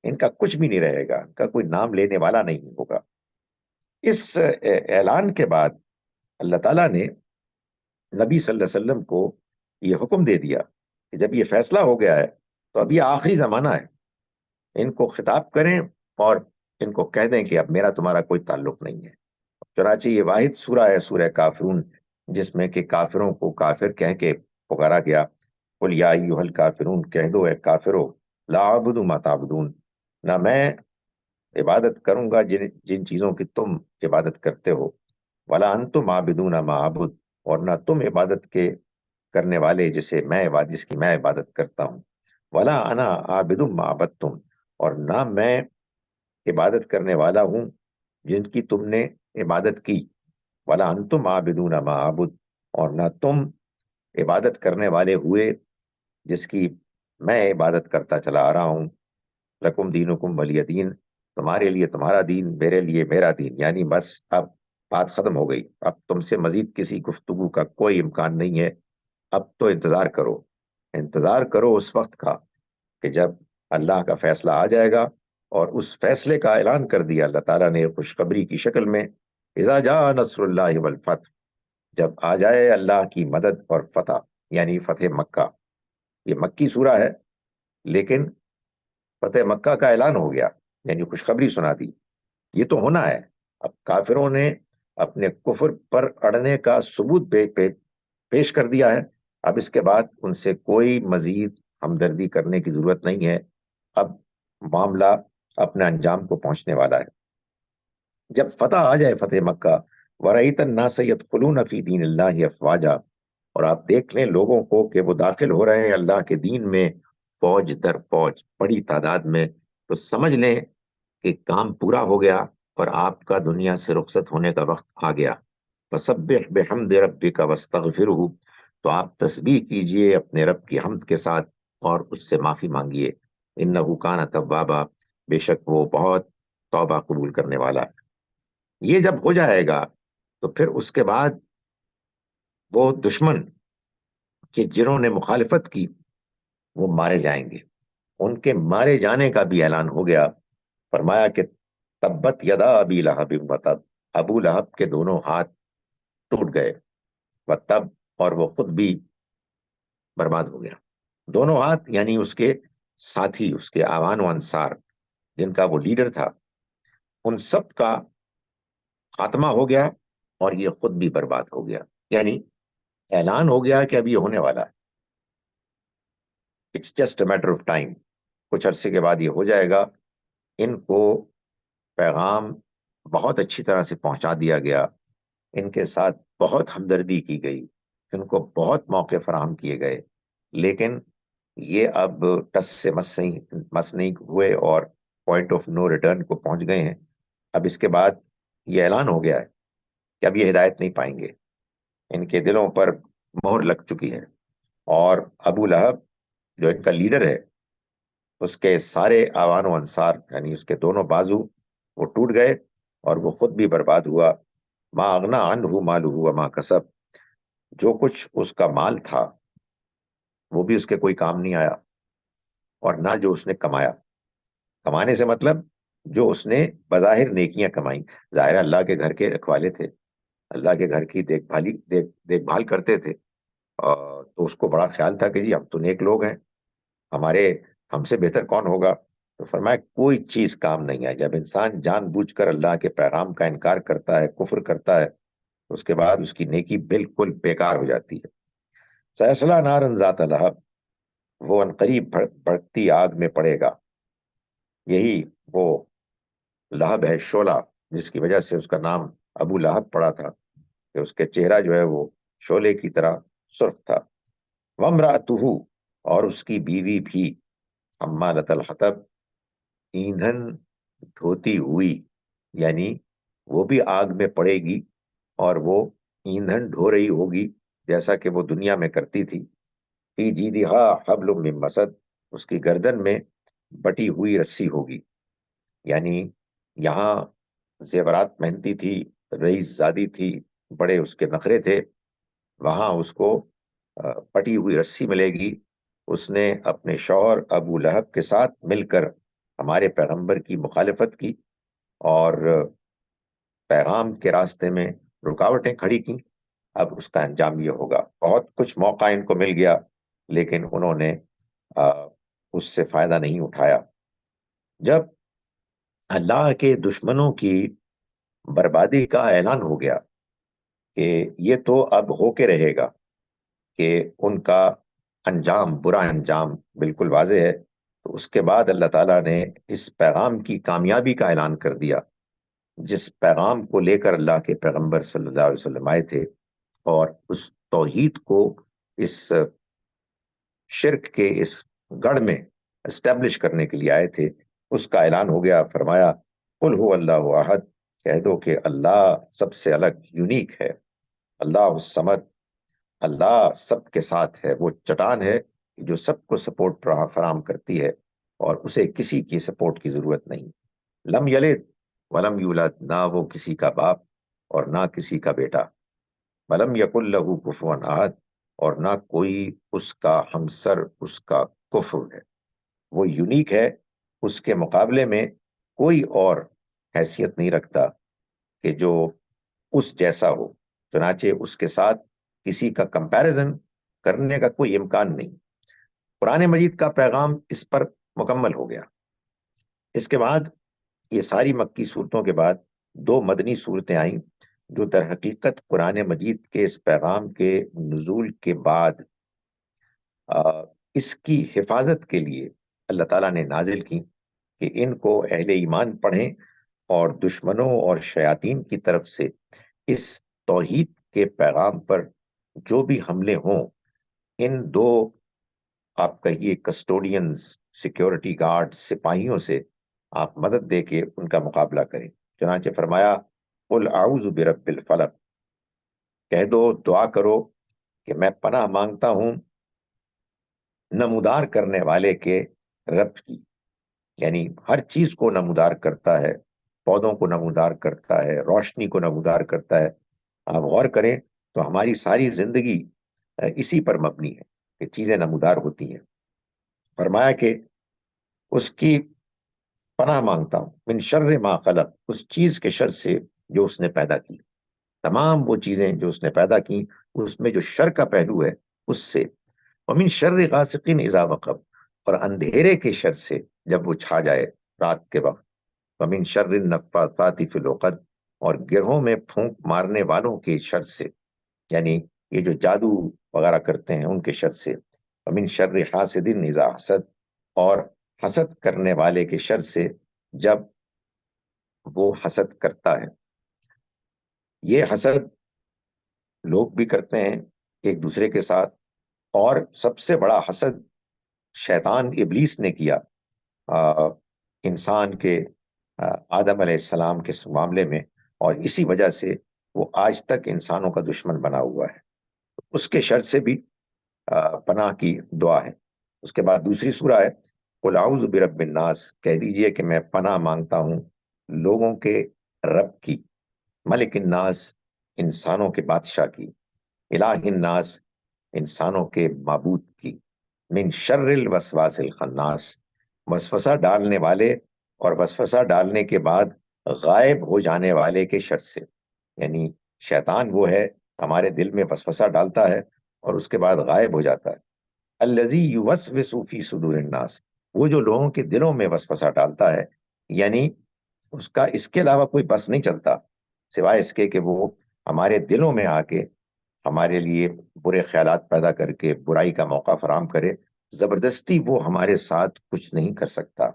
ان کا کچھ بھی نہیں رہے گا، ان کا کوئی نام لینے والا نہیں ہوگا۔ اس اعلان کے بعد اللہ تعالیٰ نے نبی صلی اللہ علیہ وسلم کو یہ حکم دے دیا کہ جب یہ فیصلہ ہو گیا ہے تو اب یہ آخری زمانہ ہے، ان کو خطاب کریں اور ان کو کہہ دیں کہ اب میرا تمہارا کوئی تعلق نہیں ہے۔ چنانچہ یہ واحد سورہ ہے سورہ کافرون، جس میں کہ کافروں کو کافر کہہ کے پکارا گیا، قل یا ایھا الکافرون، کہہ دو اے کافرو، لا اعبد ما تعبدون، نہ میں عبادت کروں گا جن چیزوں کی تم عبادت کرتے ہو، ولا انتم عابدون ما اعبد، اور نہ تم عبادت کے کرنے والے جس کی میں عبادت کرتا ہوں، ولا انا عابد ما عبدتم، اور نہ میں عبادت کرنے والا ہوں جن کی تم نے عبادت کی، ولا انتم عابدون ما اعبد، اور نہ تم عبادت کرنے والے ہوئے جس کی میں عبادت کرتا چلا آ رہا ہوں، لکم دینکم ولی دین، تمہارے لیے تمہارا دین، میرے لیے میرا دین، یعنی بس اب بات ختم ہو گئی، اب تم سے مزید کسی گفتگو کا کوئی امکان نہیں ہے، اب تو انتظار کرو، انتظار کرو اس وقت کا کہ جب اللہ کا فیصلہ آ جائے گا، اور اس فیصلے کا اعلان کر دیا اللہ تعالیٰ نے خوشخبری کی شکل میں، اذا جاء نصر اللہ والفتح، جب آ جائے اللہ کی مدد اور فتح، یعنی فتح مکہ۔ یہ مکی سورہ ہے، لیکن فتح مکہ کا اعلان ہو گیا، یعنی خوشخبری سنا دی، یہ تو ہونا ہے۔ اب کافروں نے اپنے کفر پر اڑنے کا ثبوت پیش کر دیا ہے، اب اس کے بعد ان سے کوئی مزید ہمدردی کرنے کی ضرورت نہیں ہے، اب معاملہ اپنے انجام کو پہنچنے والا ہے۔ جب فتح آ جائے، فتح مکہ، وَرَأَيْتَ النَّاسَ يَدْخُلُونَ فِي دِينِ اللَّهِ أَفْوَاجًا، اور آپ دیکھ لیں لوگوں کو کہ وہ داخل ہو رہے ہیں اللہ کے دین میں فوج در فوج، بڑی تعداد میں، تو سمجھ لیں کہ کام پورا ہو گیا اور آپ کا دنیا سے رخصت ہونے کا وقت آ گیا۔ فَسَبِّحْ بِحَمْدِ رَبِّكَ وَاسْتَغْفِرْهُ، تو آپ تسبیح کیجئے اپنے رب کی حمد کے ساتھ اور اس سے معافی مانگیے، إِنَّهُ كَانَ تَوَّابًا، بے شک وہ بہت توبہ قبول کرنے والا ہے۔ یہ جب ہو جائے گا تو پھر اس کے بعد وہ دشمن کہ جنہوں نے مخالفت کی وہ مارے جائیں گے، ان کے مارے جانے کا بھی اعلان ہو گیا۔ فرمایا کہ تبت یدا ابی لہب وتب، ابو لہب کے دونوں ہاتھ ٹوٹ گئے، وتب، اور وہ خود بھی برباد ہو گیا۔ دونوں ہاتھ یعنی اس کے ساتھی، اس کے اعوان و انصار، جن کا وہ لیڈر تھا، ان سب کا خاتمہ ہو گیا، اور یہ خود بھی برباد ہو گیا، یعنی اعلان ہو گیا کہ اب یہ ہونے والا ہے، it's just a matter of time, کچھ عرصے کے بعد یہ ہو جائے گا۔ ان کو پیغام بہت اچھی طرح سے پہنچا دیا گیا، ان کے ساتھ بہت ہمدردی کی گئی، ان کو بہت موقع فراہم کیے گئے، لیکن یہ اب ٹس سے مس نہیں ہوئے اور پوائنٹ آف نو ریٹرن کو پہنچ گئے ہیں۔ اب اس کے بعد یہ اعلان ہو گیا ہے کہ اب یہ ہدایت نہیں پائیں گے، ان کے دلوں پر مہر لگ چکی ہے، اور ابو لہب جو ان کا لیڈر ہے، اس کے سارے اعوان و انصار یعنی اس کے دونوں بازو وہ ٹوٹ گئے، اور وہ خود بھی برباد ہوا۔ ما اغنا عنہ مالہ وما کسب، جو کچھ اس کا مال تھا وہ بھی اس کے کوئی کام نہیں آیا، اور نہ جو اس نے کمایا، کمانے سے مطلب جو اس نے بظاہر نیکیاں کمائیں، ظاہر اللہ کے گھر کے رکھوالے تھے، اللہ کے گھر کی دیکھ بھال کرتے تھے، تو اس کو بڑا خیال تھا کہ جی ہم تو نیک لوگ ہیں، ہم سے بہتر کون ہوگا؟ تو فرمایا کوئی چیز کام نہیں آئی، جب انسان جان بوجھ کر اللہ کے پیغام کا انکار کرتا ہے، کفر کرتا ہے، تو اس کے بعد اس کی نیکی بالکل بیکار ہو جاتی ہے۔ سیصلیٰ نارا ذات لہب، وہ عنقریب بھڑکتی آگ میں پڑے گا، یہی وہ لہب ہے، شعلہ، جس کی وجہ سے اس کا نام ابو لہب پڑا تھا، کہ اس کے چہرہ جو ہے وہ شعلے کی طرح سرخ تھا۔ وامرأتہ، اور اس کی بیوی بھی، حمالۃ الحطب، ایندھن ڈھوتی ہوئی، یعنی وہ بھی آگ میں پڑے گی اور وہ ایندھن ڈھو رہی ہوگی جیسا کہ وہ دنیا میں کرتی تھی۔ فی جیدہا حبل من مسد، اس کی گردن میں بٹی ہوئی رسی ہوگی، یعنی یہاں زیورات پہنتی تھی، رئیس زادی تھی، بڑے اس کے نخرے تھے، وہاں اس کو پٹی ہوئی رسی ملے گی، اس نے اپنے شوہر ابو لہب کے ساتھ مل کر ہمارے پیغمبر کی مخالفت کی اور پیغام کے راستے میں رکاوٹیں کھڑی کی. اب اس کا انجام یہ ہوگا. بہت کچھ موقع ان کو مل گیا لیکن انہوں نے اس سے فائدہ نہیں اٹھایا. جب اللہ کے دشمنوں کی بربادی کا اعلان ہو گیا کہ یہ تو اب ہو کے رہے گا، کہ ان کا انجام، برا انجام بالکل واضح ہے، تو اس کے بعد اللہ تعالیٰ نے اس پیغام کی کامیابی کا اعلان کر دیا جس پیغام کو لے کر اللہ کے پیغمبر صلی اللہ علیہ وسلم آئے تھے، اور اس توحید کو اس شرک کے اس گڑھ میں اسٹیبلش کرنے کے لیے آئے تھے. اس کا اعلان ہو گیا. فرمایا قل هو اللہ احد، کہہ دو کہ اللہ سب سے الگ، یونیک ہے. اللہ الصمد، اللہ سب کے ساتھ ہے. وہ چٹان ہے جو سب کو سپورٹ فراہم کرتی ہے اور اسے کسی کی سپورٹ کی ضرورت نہیں. لم یلد ولم یولد، نہ وہ کسی کا باپ اور نہ کسی کا بیٹا. ولم یکن لہ کفوا احد، اور نہ کوئی اس کا ہمسر، اس کا کفو ہے. وہ یونیک ہے، اس کے مقابلے میں کوئی اور حیثیت نہیں رکھتا کہ جو اس جیسا ہو. چنانچہ اس کے ساتھ کسی کا کمپیریزن کرنے کا کوئی امکان نہیں. قرآن مجید کا پیغام اس پر مکمل ہو گیا. اس کے بعد یہ ساری مکی صورتوں کے بعد 2 مدنی صورتیں آئیں جو در حقیقت قرآن مجید کے اس پیغام کے نزول کے بعد اس کی حفاظت کے لیے اللہ تعالیٰ نے نازل کی کہ ان کو اہل ایمان پڑھیں اور دشمنوں اور شیاطین کی طرف سے اس توحید کے پیغام پر جو بھی حملے ہوں، ان 2 آپ کہیے کسٹوڈینز، سیکیورٹی گارڈ، سپاہیوں سے آپ مدد دے کے ان کا مقابلہ کریں. چنانچہ فرمایا قل اعوذ برب الفلق، کہہ دو، دعا کرو کہ میں پناہ مانگتا ہوں نمودار کرنے والے کے رب کی. یعنی ہر چیز کو نمودار کرتا ہے، پودوں کو نمودار کرتا ہے، روشنی کو نمودار کرتا ہے. آپ غور کریں تو ہماری ساری زندگی اسی پر مبنی ہے کہ چیزیں نمودار ہوتی ہیں. فرمایا کہ اس کی پناہ مانگتا ہوں من شر ما خلق، اس چیز کے شر سے جو اس نے پیدا کی. تمام وہ چیزیں جو اس نے پیدا کی اس میں جو شر کا پہلو ہے اس سے. ومن شر غاسق اذا وقب، اور اندھیرے کے شر سے جب وہ چھا جائے رات کے وقت. ومن شر النفاثات فی العقد، اور گرہوں میں پھونک مارنے والوں کے شر سے، یعنی یہ جو جادو وغیرہ کرتے ہیں ان کے شر سے. ومن شر حاسد اذا حسد، اور حسد کرنے والے کے شر سے جب وہ حسد کرتا ہے. یہ حسد لوگ بھی کرتے ہیں ایک دوسرے کے ساتھ، اور سب سے بڑا حسد شیطان ابلیس نے کیا انسان کے آدم علیہ السلام کے معاملے میں، اور اسی وجہ سے وہ آج تک انسانوں کا دشمن بنا ہوا ہے. اس کے شر سے بھی پناہ کی دعا ہے. اس کے بعد دوسری سورہ ہے قل اعوذ برب الناس، کہہ دیجئے کہ میں پناہ مانگتا ہوں لوگوں کے رب کی. ملک الناس، انسانوں کے بادشاہ کی. الہ الناس، انسانوں کے معبود کی. من شر الوسواس الخناس، وسوسہ ڈالنے والے اور وسوسہ ڈالنے کے بعد غائب ہو جانے والے کے شر سے. یعنی شیطان وہ ہے ہمارے دل میں وسوسہ ڈالتا ہے اور اس کے بعد غائب ہو جاتا ہے. الذی یوسوس فی صدور الناس، وہ جو لوگوں کے دلوں میں وسوسہ ڈالتا ہے، یعنی اس کا اس کے علاوہ کوئی بس نہیں چلتا سوائے اس کے کہ وہ ہمارے دلوں میں آ کے ہمارے لیے برے خیالات پیدا کر کے برائی کا موقع فراہم کرے. زبردستی وہ ہمارے ساتھ کچھ نہیں کر سکتا.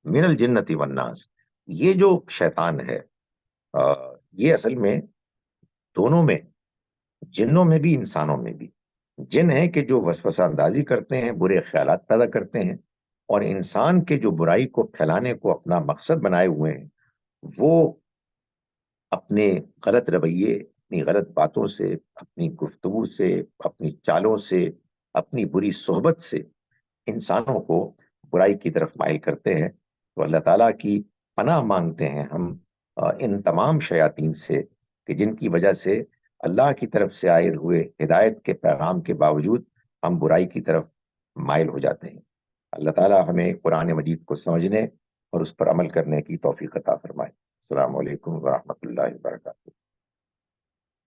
من الجنتی والناس، یہ جو شیطان ہے یہ اصل میں دونوں میں، جنوں میں بھی انسانوں میں بھی. جن ہیں کہ جو وسوسہ اندازی کرتے ہیں، برے خیالات پیدا کرتے ہیں، اور انسان کے جو برائی کو پھیلانے کو اپنا مقصد بنائے ہوئے ہیں، وہ اپنے غلط رویے، اپنی غلط باتوں سے، اپنی گفتگو سے، اپنی چالوں سے، اپنی بری صحبت سے انسانوں کو برائی کی طرف مائل کرتے ہیں. تو اللہ تعالیٰ کی پناہ مانگتے ہیں ہم ان تمام شیاطین سے کہ جن کی وجہ سے اللہ کی طرف سے عائد ہوئے ہدایت کے پیغام کے باوجود ہم برائی کی طرف مائل ہو جاتے ہیں۔ اللہ تعالیٰ ہمیں قرآن مجید کو سمجھنے اور اس پر عمل کرنے کی توفیق عطا فرمائے۔ السلام علیکم ورحمۃ اللہ وبرکاتہ۔